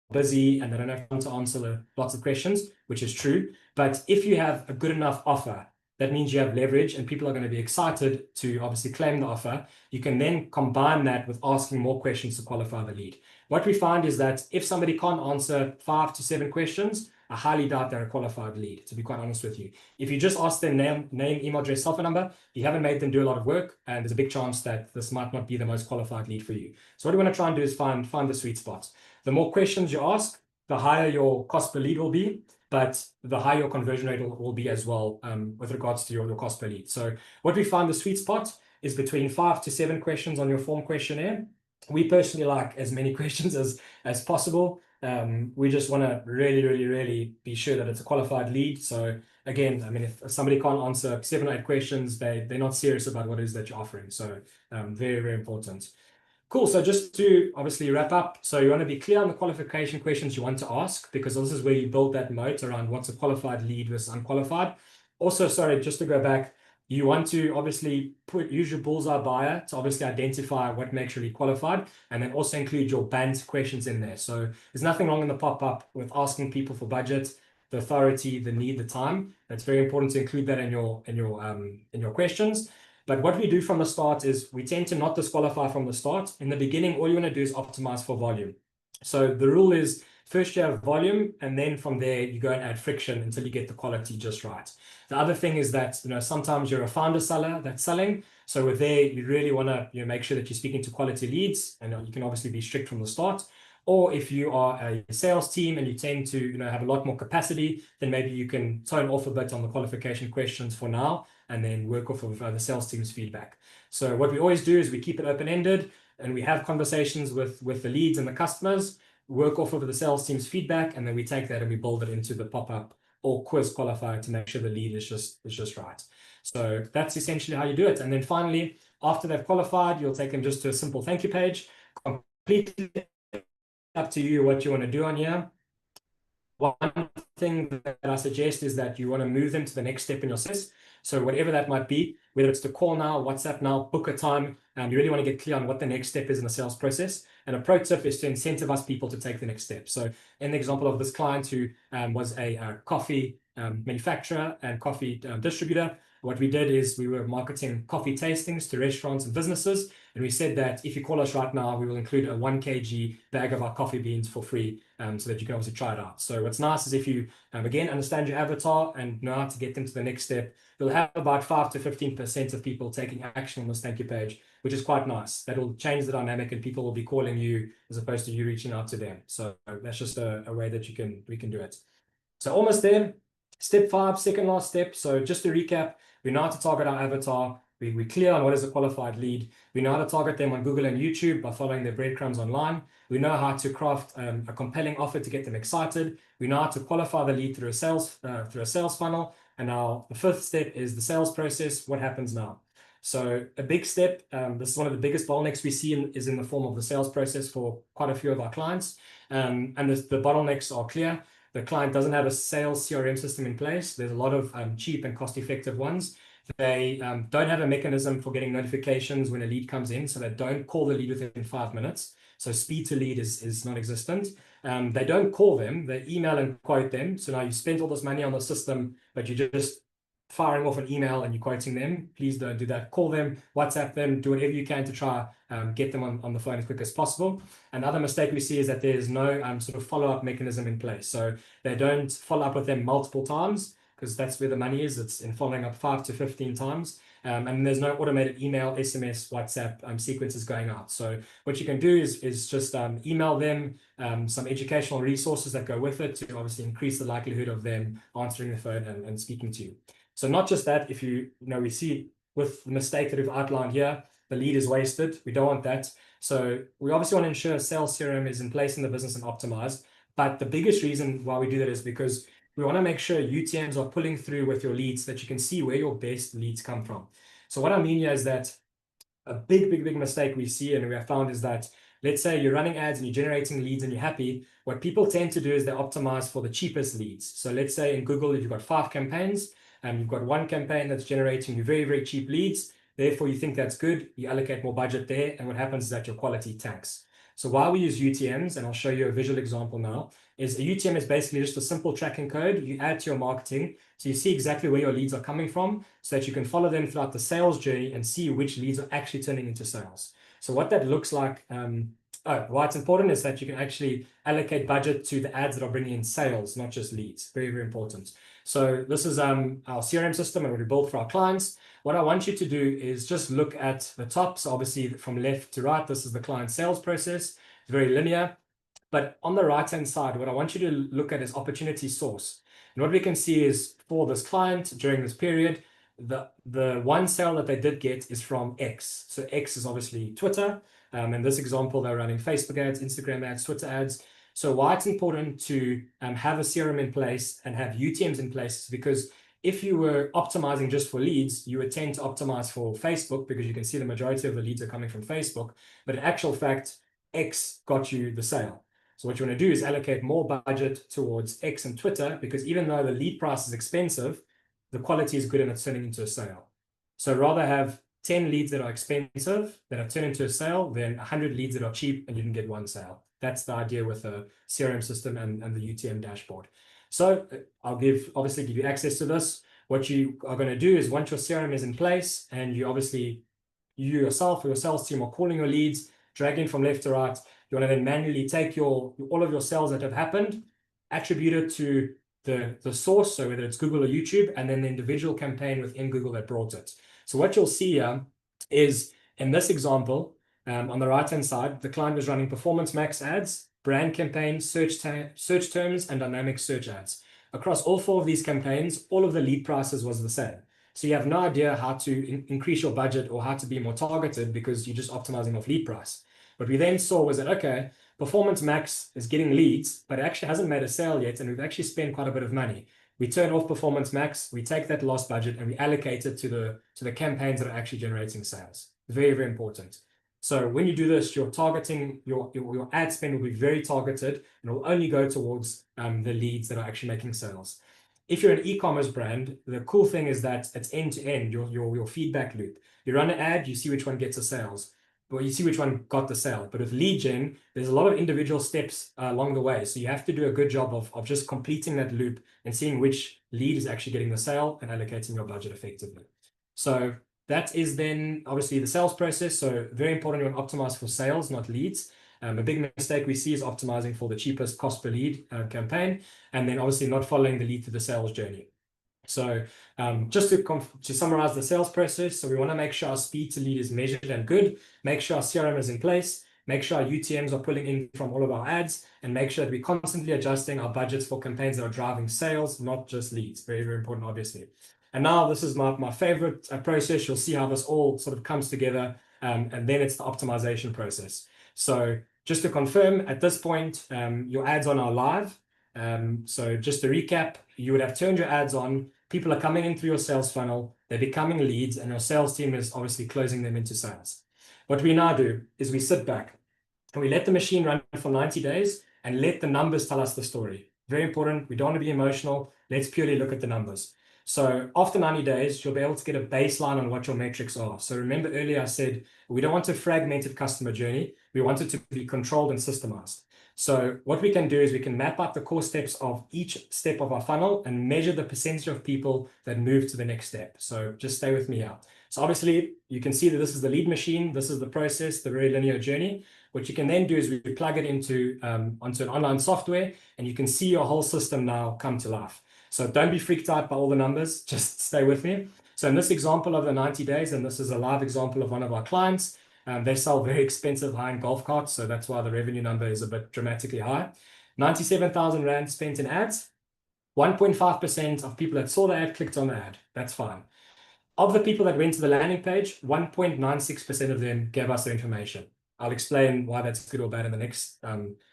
Speaker 2: busy and they don't have time to answer lots of questions, which is true. But if you have a good enough offer, that means you have leverage and people are going to be excited to obviously claim the offer. You can then combine that with asking more questions to qualify the lead. What we find is that if somebody can't answer 5 to 7 questions, I highly doubt they're a qualified lead, to be quite honest with you. If you just ask them name, email address, cell phone number, you haven't made them do a lot of work, and there's a big chance that this might not be the most qualified lead for you. So what we want to try and do is find the sweet spots. The more questions you ask, the higher your cost per lead will be, but the higher your conversion rate will be as well, with regards to your cost per lead. So what we find the sweet spot is between 5 to 7 questions on your form questionnaire. We personally like as many questions as possible. We just want to really be sure that it's a qualified lead. So again, I mean, if somebody can't answer 7 or 8 questions, they're not serious about what it is that you're offering. So very important. Cool. So just to obviously wrap up, so you want to be clear on the qualification questions you want to ask, because this is where you build that moat around what's a qualified lead versus unqualified. Also, sorry, just to go back, you want to obviously use your Bullseye buyer to obviously identify what makes you really qualified, and then also include your banned questions in there. So there's nothing wrong in the pop-up with asking people for budget, the authority, the need, the time. That's very important to include that in your questions. But what we do from the start is we tend to not disqualify from the start. In the beginning, all you want to do is optimize for volume. So the rule is first you have volume, and then from there you go and add friction until you get the quality just right. The other thing is that, you know, sometimes you're a founder seller that's selling. So with there, you really want to, you know, make sure that you're speaking to quality leads, and you can obviously be strict from the start. Or if you are a sales team and you tend to, you know, have a lot more capacity, then maybe you can tone off a bit on the qualification questions for now, and then work off of the sales team's feedback. So what we always do is we keep it open-ended, and we have conversations with the leads and the customers, work off of the sales team's feedback, and then we take that and we build it into the pop-up or quiz qualifier to make sure the lead is just right. So that's essentially how you do it. And then finally, after they've qualified, you'll take them just to a simple thank you page. Completely up to you what you want to do on here. One thing that I suggest is that you want to move them to the next step in your sales. So whatever that might be, whether it's to call now, WhatsApp now, book a time, you really want to get clear on what the next step is in the sales process. And a pro tip is to incentivize people to take the next step. So in the example of this client who was a coffee manufacturer and coffee distributor, what we did is we were marketing coffee tastings to restaurants and businesses. And we said that if you call us right now, we will include a 1 kg bag of our coffee beans for free, so that you can obviously try it out. So what's nice is if you, again, understand your avatar and know how to get them to the next step, you'll have about 5 to 15% of people taking action on this thank you page, which is quite nice. That will change the dynamic, and people will be calling you as opposed to you reaching out to them. So that's just a way that we can do it. So almost there. Step 5, second last step. So just to recap, we know how to target our avatar. We're clear on what is a qualified lead. We know how to target them on Google and YouTube by following their breadcrumbs online. We know how to craft a compelling offer to get them excited. We know how to qualify the lead through a sales funnel. And now the 5th step is the sales process. What happens now? So a big step, this is one of the biggest bottlenecks we see is in the form of the sales process for quite a few of our clients. And the bottlenecks are clear. The client doesn't have a sales CRM system in place. There's a lot of cheap and cost-effective ones. They don't have a mechanism for getting notifications when a lead comes in, so they don't call the lead within 5 minutes. So speed to lead is non-existent. They don't call them, they email and quote them. So now you spent all this money on the system, but you're just firing off an email and you're quoting them. Please don't do that. Call them, WhatsApp them, do whatever you can to try get them on the phone as quick as possible. Another mistake we see is that there's no sort of follow-up mechanism in place. So they don't follow up with them multiple times, because that's where the money is. It's in following up 5 to 15 times. And there's no automated email, SMS, WhatsApp sequences going out. So what you can do is just email them some educational resources that go with it to obviously increase the likelihood of them answering the phone and speaking to you. So not just that, if we see with the mistake that we've outlined here, the lead is wasted. We don't want that. So we obviously want to ensure sales CRM is in place in the business and optimized. But the biggest reason why we do that is because we want to make sure UTMs are pulling through with your leads so that you can see where your best leads come from. So what I mean here is that a big mistake we see and we have found is that, let's say you're running ads and you're generating leads and you're happy. What people tend to do is they optimize for the cheapest leads. So let's say in Google, if you've got 5 campaigns and you've got 1 campaign that's generating you very cheap leads, therefore you think that's good, you allocate more budget there, and what happens is that your quality tanks. So why we use UTMs, and I'll show you a visual example now, is a UTM is basically just a simple tracking code you add to your marketing. So you see exactly where your leads are coming from so that you can follow them throughout the sales journey and see which leads are actually turning into sales. So what that looks like why it's important is that you can actually allocate budget to the ads that are bringing in sales, not just leads. Very, very important. So this is our CRM system and what we built for our clients. What I want you to do is just look at the top. So obviously from left to right, this is the client sales process. It's very linear. But on the right-hand side, what I want you to look at is opportunity source. And what we can see is for this client during this period, the one sale that they did get is from X. So X is obviously Twitter. In this example, they're running Facebook ads, Instagram ads, Twitter ads. So why it's important to have a CRM in place and have UTMs in place is because if you were optimizing just for leads, you would tend to optimize for Facebook because you can see the majority of the leads are coming from Facebook. But in actual fact, X got you the sale. So what you want to do is allocate more budget towards X and Twitter because even though the lead price is expensive, the quality is good and it's turning into a sale. So rather have 10 leads that are expensive that are turned into a sale than 100 leads that are cheap and you can get one sale. That's the idea with a CRM system and the UTM dashboard. So I'll obviously give you access to this. What you are going to do is once your CRM is in place and you yourself or your sales team are calling your leads, dragging from left to right, you want to then manually take all of your sales that have happened, attribute it to the source, so whether it's Google or YouTube, and then the individual campaign within Google that brought it. So what you'll see here is in this example, on the right-hand side, the client was running performance max ads, brand campaigns, search terms, and dynamic search ads. Across all 4 of these campaigns, all of the lead prices was the same. So you have no idea how to increase your budget or how to be more targeted because you're just optimizing off lead price. What we then saw was that, okay, Performance Max is getting leads, but it actually hasn't made a sale yet, and we've actually spent quite a bit of money. We turn off Performance Max, we take that lost budget, and we allocate it to the campaigns that are actually generating sales. Very, very important. So when you do this, you're targeting, your ad spend will be very targeted, and it will only go towards the leads that are actually making sales. If you're an e-commerce brand, the cool thing is that it's end-to-end, your feedback loop. You run an ad, you see which one gets the sales. Well, you see which one got the sale. But with lead gen, there's a lot of individual steps along the way. So you have to do a good job of just completing that loop and seeing which lead is actually getting the sale and allocating your budget effectively. So that is then obviously the sales process. So very important you want to optimize for sales, not leads. A big mistake we see is optimizing for the cheapest cost per lead campaign, and then obviously not following the lead to the sales journey. So just to summarize the sales process, so we want to make sure our speed to lead is measured and good, make sure our CRM is in place, make sure our UTMs are pulling in from all of our ads, and make sure that we're constantly adjusting our budgets for campaigns that are driving sales, not just leads. Very, very important, obviously. And now this is my favorite process. You'll see how this all sort of comes together, and then it's the optimization process. So just to confirm, at this point, your ads are now live. So just to recap, you would have turned your ads on, people are coming in through your sales funnel, they're becoming leads, and your sales team is obviously closing them into sales. What we now do is we sit back and we let the machine run for 90 days and let the numbers tell us the story. Very important. We don't want to be emotional. Let's purely look at the numbers. So after 90 days, you'll be able to get a baseline on what your metrics are. So remember earlier I said, we don't want a fragmented customer journey. We want it to be controlled and systemized. So what we can do is we can map out the core steps of each step of our funnel and measure the percentage of people that move to the next step. So just stay with me here. So obviously you can see that this is the lead machine. This is the process, the very linear journey. What you can then do is we plug it into onto an online software, and you can see your whole system now come to life. So don't be freaked out by all the numbers. Just stay with me. So in this example of the 90 days, and this is a live example of one of our clients, they sell very expensive high-end golf carts, so that's why the revenue number is a bit dramatically high. 97,000 Rand spent in ads. 1.5% of people that saw the ad clicked on the ad. That's fine. Of the people that went to the landing page, 1.96% of them gave us their information. I'll explain why that's good or bad in the next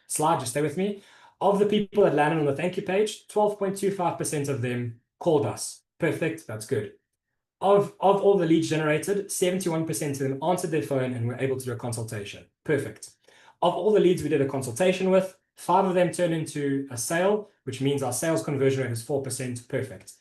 Speaker 2: slide. Just stay with me. Of the people that landed on the thank you page, 12.25% of them called us. Perfect. That's good. Of all the leads generated, 71% of them answered their phone and were able to do a consultation. Perfect. Of all the leads we did a consultation with, 5 of them turned into a sale, which means our sales conversion rate is 4%. Perfect.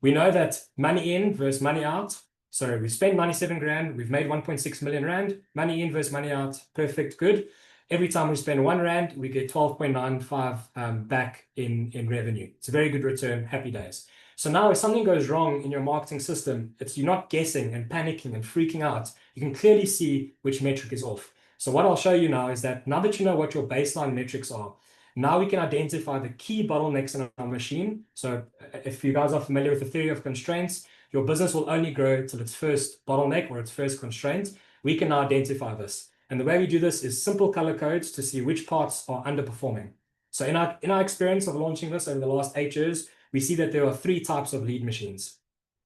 Speaker 2: We know that money in versus money out. So we spent 97 grand, we've made 1.6 million Rand. Money in versus money out. Perfect. Good. Every time we spend 1 Rand, we get 12.95 back in revenue. It's a very good return. Happy days. So now if something goes wrong in your marketing system, you're not guessing and panicking and freaking out. You can clearly see which metric is off. So what I'll show you now is that now that you know what your baseline metrics are, now we can identify the key bottlenecks in our machine. So if you guys are familiar with the theory of constraints, your business will only grow till its first bottleneck or its first constraint. We can now identify this. And the way we do this is simple color codes to see which parts are underperforming. So in our experience of launching this over the last 8 years, we see that there are 3 types of lead machines.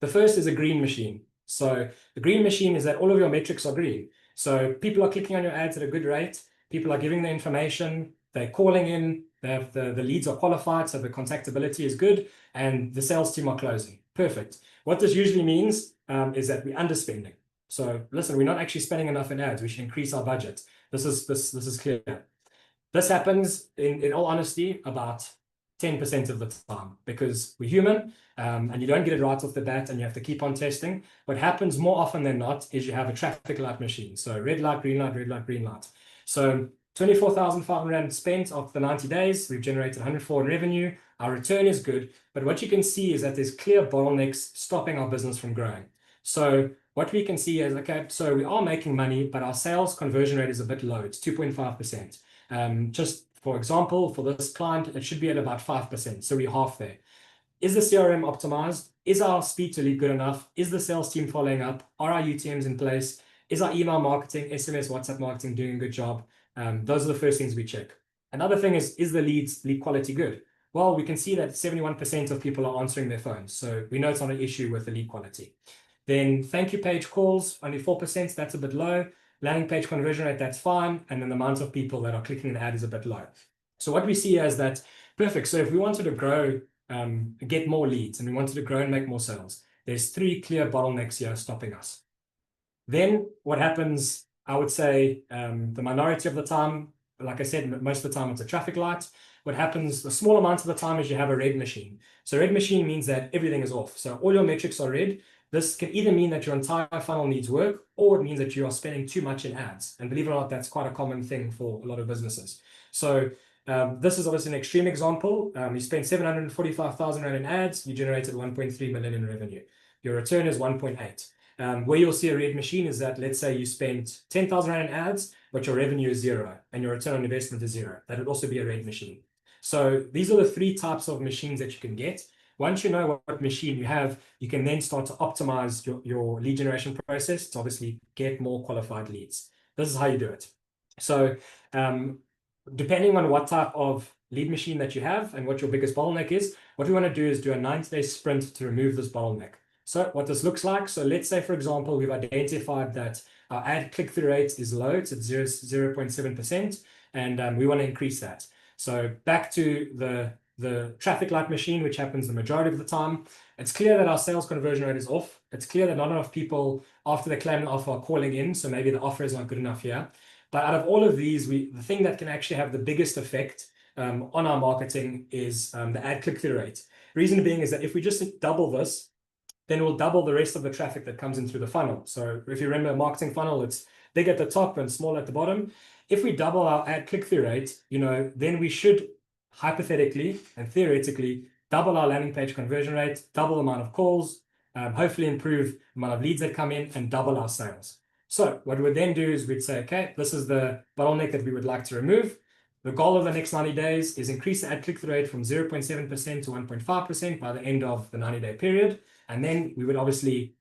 Speaker 2: The first is a green machine. So the green machine is that all of your metrics are green. So people are clicking on your ads at a good rate. People are giving the information. They're calling in. They have the leads are qualified, so the contactability is good, and the sales team are closing. Perfect. What this usually means is that we're underspending. So listen, we're not actually spending enough in ads. We should increase our budget. This is clear. This happens, in all honesty, about 10% of the time because we're human and you don't get it right off the bat and you have to keep on testing. What happens more often than not is you have a traffic light machine. So red light, green light, red light, green light. So 24,500 Rand spent after the 90 days. We've generated 104 in revenue. Our return is good. But what you can see is that there's clear bottlenecks stopping our business from growing. So what we can see is, okay, so we are making money, but our sales conversion rate is a bit low. It's 2.5%. Just for example, for this client, it should be at about 5%. So we're half there. Is the CRM optimized? Is our speed to lead good enough? Is the sales team following up? Are our UTMs in place? Is our email marketing, SMS, WhatsApp marketing doing a good job? Those are the first things we check. Another thing is the lead quality good? Well, we can see that 71% of people are answering their phones. So we know it's not an issue with the lead quality. Then thank you page calls, only 4%, that's a bit low. Landing page conversion rate, that's fine. And then the amount of people that are clicking the ad is a bit low. So what we see here is that, perfect. So if we wanted to grow, get more leads, and we wanted to grow and make more sales, there's 3 clear bottlenecks here stopping us. Then what happens, I would say, the minority of the time, like I said, most of the time it's a traffic light. What happens, the small amount of the time is you have a red machine. So red machine means that everything is off. So all your metrics are red. This can either mean that your entire funnel needs work, or it means that you are spending too much in ads. And believe it or not, that's quite a common thing for a lot of businesses. So this is obviously an extreme example. You spent 745,000 Rand in ads, you generated 1.3 million in revenue. Your return is 1.8. Where you'll see a red machine is that, let's say you spent 10,000 Rand in ads, but your revenue is 0 and your return on investment is 0. That would also be a red machine. So these are the 3 types of machines that you can get. Once you know what machine you have, you can then start to optimize your lead generation process to obviously get more qualified leads. This is how you do it. So depending on what type of lead machine that you have and what your biggest bottleneck is, what we want to do is do a 90-day sprint to remove this bottleneck. So what this looks like, so let's say, for example, we've identified that our ad click-through rate is low, it's at 0.7%, and we want to increase that. So back to the traffic light machine, which happens the majority of the time, it's clear that our sales conversion rate is off. It's clear that not enough people, after they claim an offer, are calling in, so maybe the offer is not good enough here. But out of all of these, the thing that can actually have the biggest effect on our marketing is the ad click-through rate. Reason being is that if we just double this, then we'll double the rest of the traffic that comes in through the funnel. So if you remember a marketing funnel, it's big at the top and small at the bottom. If we double our ad click-through rate, then we should hypothetically and theoretically double our landing page conversion rate, double the amount of calls, hopefully improve the amount of leads that come in, and double our sales. So what we would then do is we'd say, okay, this is the bottleneck that we would like to remove. The goal of the next 90 days is increase the ad click-through rate from 0.7% to 1.5% by the end of the 90-day period. And then we would obviously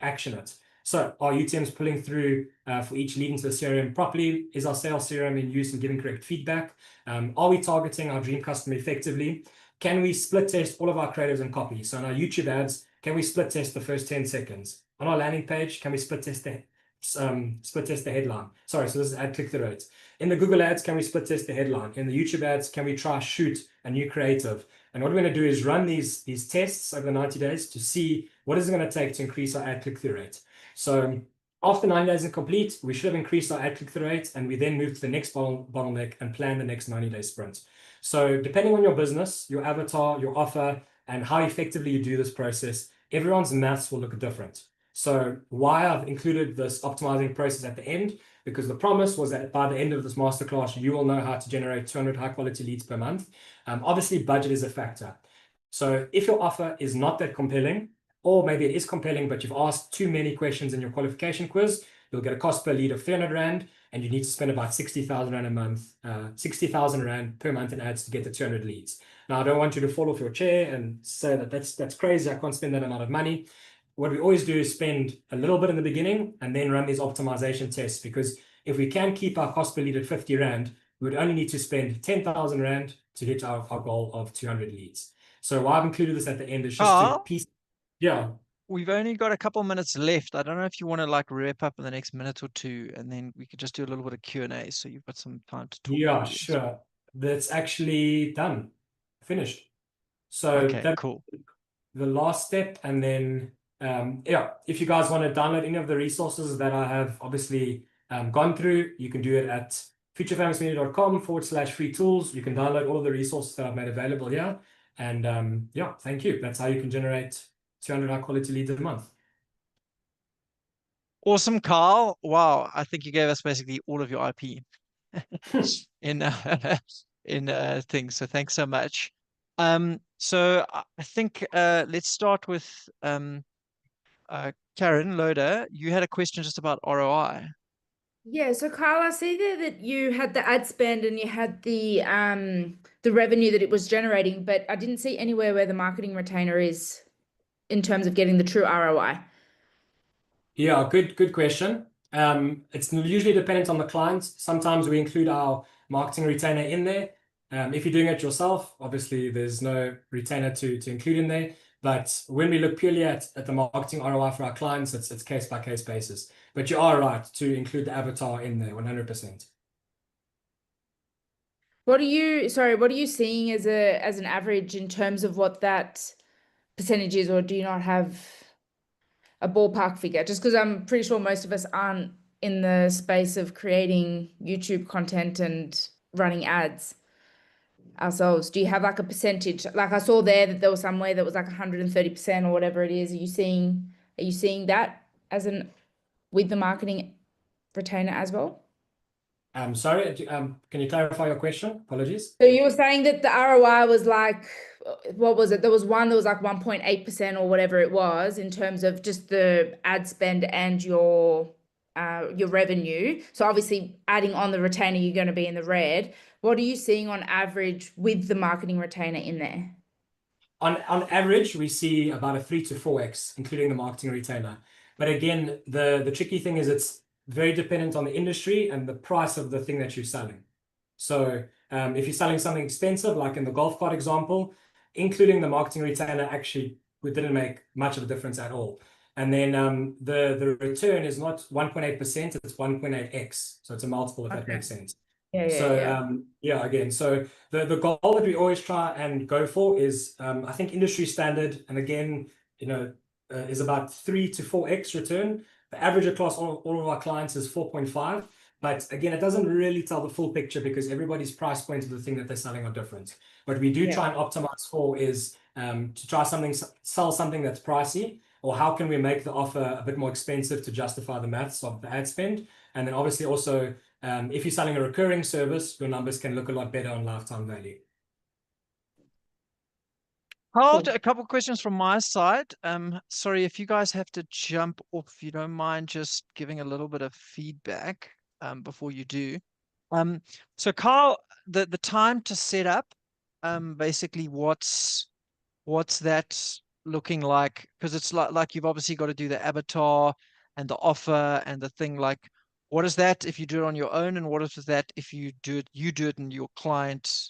Speaker 2: action it. So are UTMs pulling through for each lead into the CRM properly? Is our sales CRM in use and giving correct feedback? Are we targeting our dream customer effectively? Can we split test all of our creatives and copy? So on our YouTube ads, can we split test the first 10 seconds? On our landing page, can we split test the headline? Sorry, so this is ad click-through rate. In the Google ads, can we split test the headline? In the YouTube ads, can we try shoot a new creative? And what we're going to do is run these tests over the 90 days to see what is it going to take to increase our ad click-through rate. So after 90 days is complete, we should have increased our ad click-through rate, and we then move to the next bottleneck and plan the next 90-day sprint. So depending on your business, your avatar, your offer, and how effectively you do this process, everyone's maths will look different. So why I've included this optimizing process at the end, because the promise was that by the end of this masterclass, you will know how to generate 200 high-quality leads per month. Obviously, budget is a factor. So if your offer is not that compelling, or maybe it is compelling, but you've asked too many questions in your qualification quiz, you'll get a cost per lead of 300 Rand. and you need to spend about 60,000 Rand a month, 60,000 Rand per month in ads to get the 200 leads. Now, I don't want you to fall off your chair and say that that's crazy. I can't spend that amount of money. What we always do is spend a little bit in the beginning and then run these optimization tests, because if we can keep our cost per lead at 50 Rand, we would only need to spend 10,000 Rand to hit our goal of 200 leads. So why I've included this at the end is just to
Speaker 1: Carl,
Speaker 2: piece. Yeah.
Speaker 1: we've only got a couple minutes left. I don't know if you want to like wrap up in the next minute or two, and then we could just do a little bit of Q&A, so you've got some time to talk to
Speaker 2: Yeah,
Speaker 1: the audience.
Speaker 2: sure. That's actually done. Finished. So
Speaker 1: Okay,
Speaker 2: that's
Speaker 1: cool.
Speaker 2: the last step. And then, yeah, if you guys want to download any of the resources that I have obviously gone through, you can do it at futurefamousmedia.com/free tools. You can download all of the resources that I've made available here. And yeah, thank you. That's how you can generate 200 high quality leads a month.
Speaker 1: Awesome, Carl. Wow, I think you gave us basically all of your IP in in things. So thanks so much. So I think let's start with Karen Loader. You had a question just about ROI.
Speaker 3: Yeah, so Carl, I see there that you had the ad spend and you had the revenue that it was generating, but I didn't see anywhere where the marketing retainer is in terms of getting the true ROI.
Speaker 2: Yeah, good question. It's usually dependent on the clients. Sometimes we include our marketing retainer in there. If you're doing it yourself, obviously there's no retainer to include in there. But when we look purely at the marketing ROI for our clients, it's case by case basis. But you are right to include the avatar in there, 100%.
Speaker 3: What are you seeing as an average in terms of what that percentage is, or do you not have a ballpark figure? Just because I'm pretty sure most of us aren't in the space of creating YouTube content and running ads ourselves. Do you have like a percentage? Like I saw there was somewhere that was like 130% or whatever it is. Are you seeing that as an with the marketing retainer as well?
Speaker 2: Sorry, can you clarify your question? Apologies.
Speaker 3: So you were saying that the ROI was like, what was it? There was one that was like 1.8% or whatever it was in terms of just the ad spend and your revenue. So obviously adding on the retainer, you're going to be in the red. What are you seeing on average with the marketing retainer in there?
Speaker 2: On average, we see about a 3 to 4x, including the marketing retainer. But again, the tricky thing is it's very dependent on the industry and the price of the thing that you're selling. So if you're selling something expensive, like in the golf cart example, including the marketing retainer, actually, we didn't make much of a difference at all. And then the return is not 1.8%, it's 1.8x. So it's a multiple, if that makes sense.
Speaker 3: Yeah.
Speaker 2: Again, so the goal that we always try and go for is, I think industry standard, and again, is about 3 to 4x return. The average across all of our clients is 4.5. But again, it doesn't really tell the full picture because everybody's price point of the thing that they're selling are different. What we do try and optimize for is to try sell something that's pricey, or how can we make the offer a bit more expensive to justify the maths of the ad spend. And then obviously also, if you're selling a recurring service, your numbers can look a lot better on lifetime value.
Speaker 1: Cool. A couple of questions from my side. Sorry, if you guys have to jump off, if you don't mind just giving a little bit of feedback before you do. So Carl, the time to set up, basically what's that looking like? Because it's like you've obviously got to do the avatar and the offer and the thing, like what is that if you do it on your own, and what is that if you do it and your client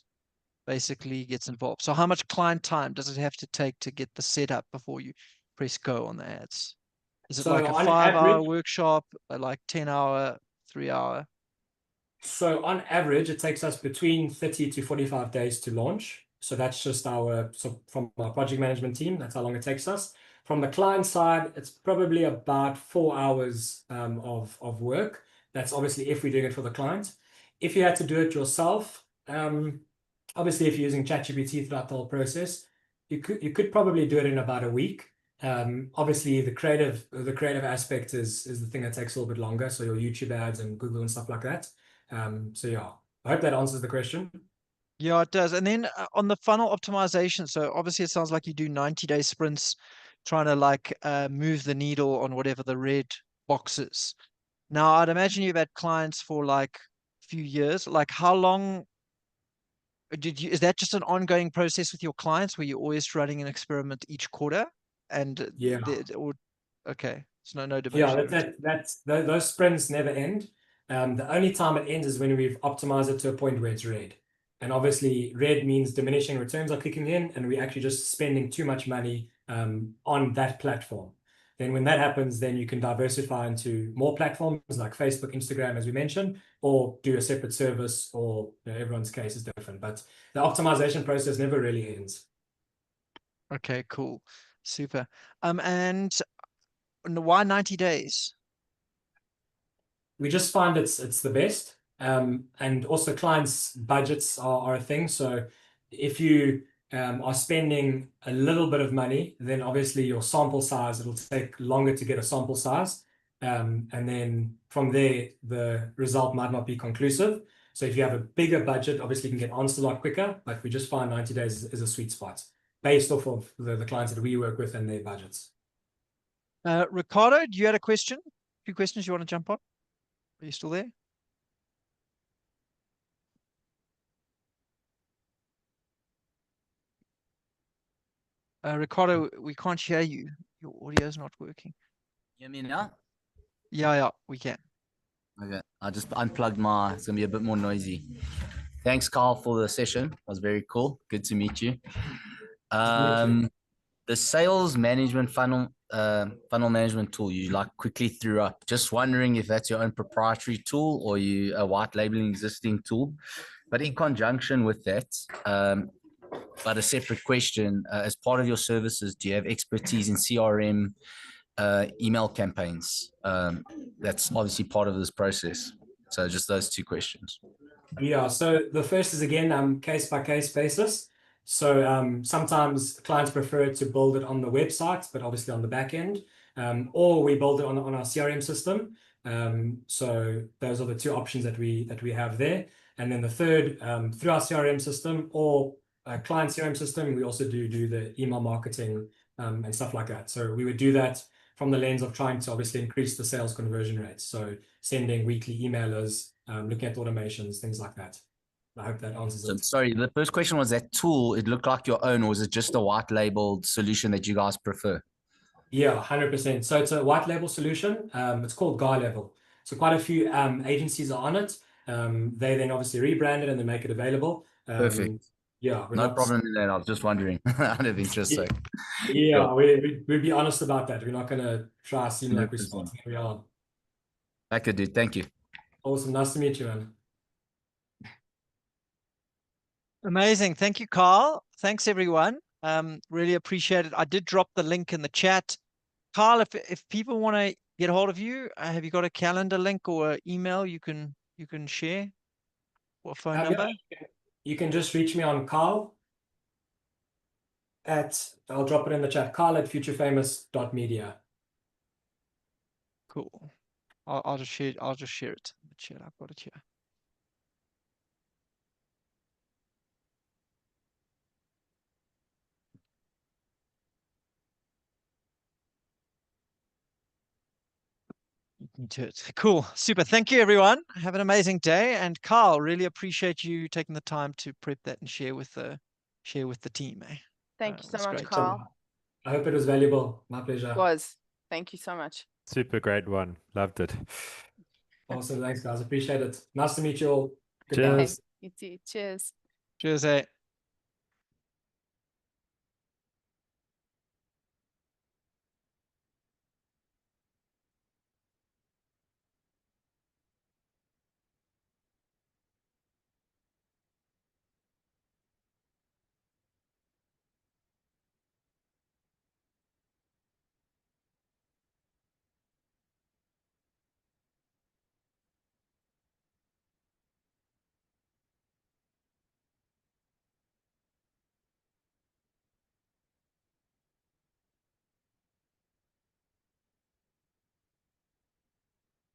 Speaker 1: basically gets involved? So how much client time does it have to take to get the setup before you press go on the ads? Is it
Speaker 2: So
Speaker 1: like a
Speaker 2: on
Speaker 1: 5-hour
Speaker 2: average,
Speaker 1: workshop, like 10-hour, 3-hour?
Speaker 2: So on average, it takes us between 30 to 45 days to launch. So that's just from our project management team, that's how long it takes us. From the client side, it's probably about 4 hours of work. That's obviously if we're doing it for the client. If you had to do it yourself, obviously if you're using ChatGPT throughout the whole process, you could probably do it in about a week. Obviously the creative aspect is the thing that takes a little bit longer. So your YouTube ads and Google and stuff like that. So yeah, I hope that answers the question.
Speaker 1: Yeah, it does. And then on the funnel optimization, so obviously it sounds like you do 90-day sprints trying to like move the needle on whatever the red box is. Now, I'd imagine you've had clients for like a few years. Like, how long is that just an ongoing process with your clients where you're always running an experiment each quarter? And
Speaker 2: Yeah.
Speaker 1: okay, so no
Speaker 2: Yeah,
Speaker 1: demotion.
Speaker 2: those sprints never end. The only time it ends is when we've optimized it to a point where it's red. And obviously, red means diminishing returns are kicking in, and we're actually just spending too much money on that platform. Then when that happens, then you can diversify into more platforms like Facebook, Instagram, as we mentioned, or do a separate service, or everyone's case is different. But the optimization process never really ends.
Speaker 1: Okay, cool. Super. And why 90 days?
Speaker 2: We just find it's the best. And also clients' budgets are a thing. So if you are spending a little bit of money, then obviously your sample size, it'll take longer to get a sample size. And then from there, the result might not be conclusive. So if you have a bigger budget, obviously you can get answers a lot quicker. But we just find 90 days is a sweet spot based off of the clients that we work with and their budgets.
Speaker 1: Ricardo, do you had a question? A few questions you want to jump on? Are you still there? Ricardo, we can't hear you. Your audio is not working.
Speaker 4: Hear me now?
Speaker 1: Yeah, we can.
Speaker 4: Okay, I just unplugged it's gonna be a bit more noisy. Thanks, Carl, for the session. It was very cool. Good to meet you. The sales management funnel management tool you quickly threw up. Just wondering if that's your own proprietary tool or you a white labeling existing tool. But in conjunction with that, but a separate question, as part of your services, do you have expertise in CRM email campaigns? That's obviously part of this process. So just those two questions.
Speaker 2: Yeah, so the first is again case by case basis. So sometimes clients prefer to build it on the website, but obviously on the back end, or we build it on our CRM system. So those are the two options that we have there. And then the third, through our CRM system or client CRM system, we also do the email marketing and stuff like that. So we would do that from the lens of trying to obviously increase the sales conversion rates. So sending weekly emailers, looking at automations, things like that. I hope that answers it.
Speaker 4: Sorry, the first question was that tool, it looked like your own, or was it just a white labeled solution that you guys prefer?
Speaker 2: Yeah, 100%. So it's a white label solution. It's called Guy Level. So quite a few agencies are on it. They then obviously rebrand it and they make it available.
Speaker 4: Perfect.
Speaker 2: Yeah,
Speaker 4: no problem in that. I was just wondering out of interest.
Speaker 2: Yeah,
Speaker 4: so.
Speaker 2: yeah,
Speaker 4: Cool.
Speaker 2: we'd be honest about that. We're not going to try to seem like we're sponsoring. We are.
Speaker 4: Okay, dude. Thank you.
Speaker 2: Awesome. Nice to meet you, man.
Speaker 1: Amazing. Thank you, Carl. Thanks, everyone. Really appreciate it. I did drop the link in the chat. Carl, if people want to get hold of you, have you got a calendar link or an email you can share? Or phone number?
Speaker 2: Yeah, you can just reach me on Carl I'll drop it in the chat, carl@futurefamous.media.
Speaker 1: Cool. I'll just share it in the chat. I've got it here. Cool. Super. Thank you, everyone. Have an amazing day. And Carl, really appreciate you taking the time to prep that and share with the team.
Speaker 5: Thank you so much,
Speaker 1: great.
Speaker 5: Carl.
Speaker 2: I hope it was valuable. My pleasure.
Speaker 5: It was. Thank you so much.
Speaker 6: Super great one. Loved it.
Speaker 2: Awesome. Thanks, guys. Appreciate it. Nice to meet you all.
Speaker 6: Cheers.
Speaker 5: You too. Cheers.
Speaker 1: Cheers.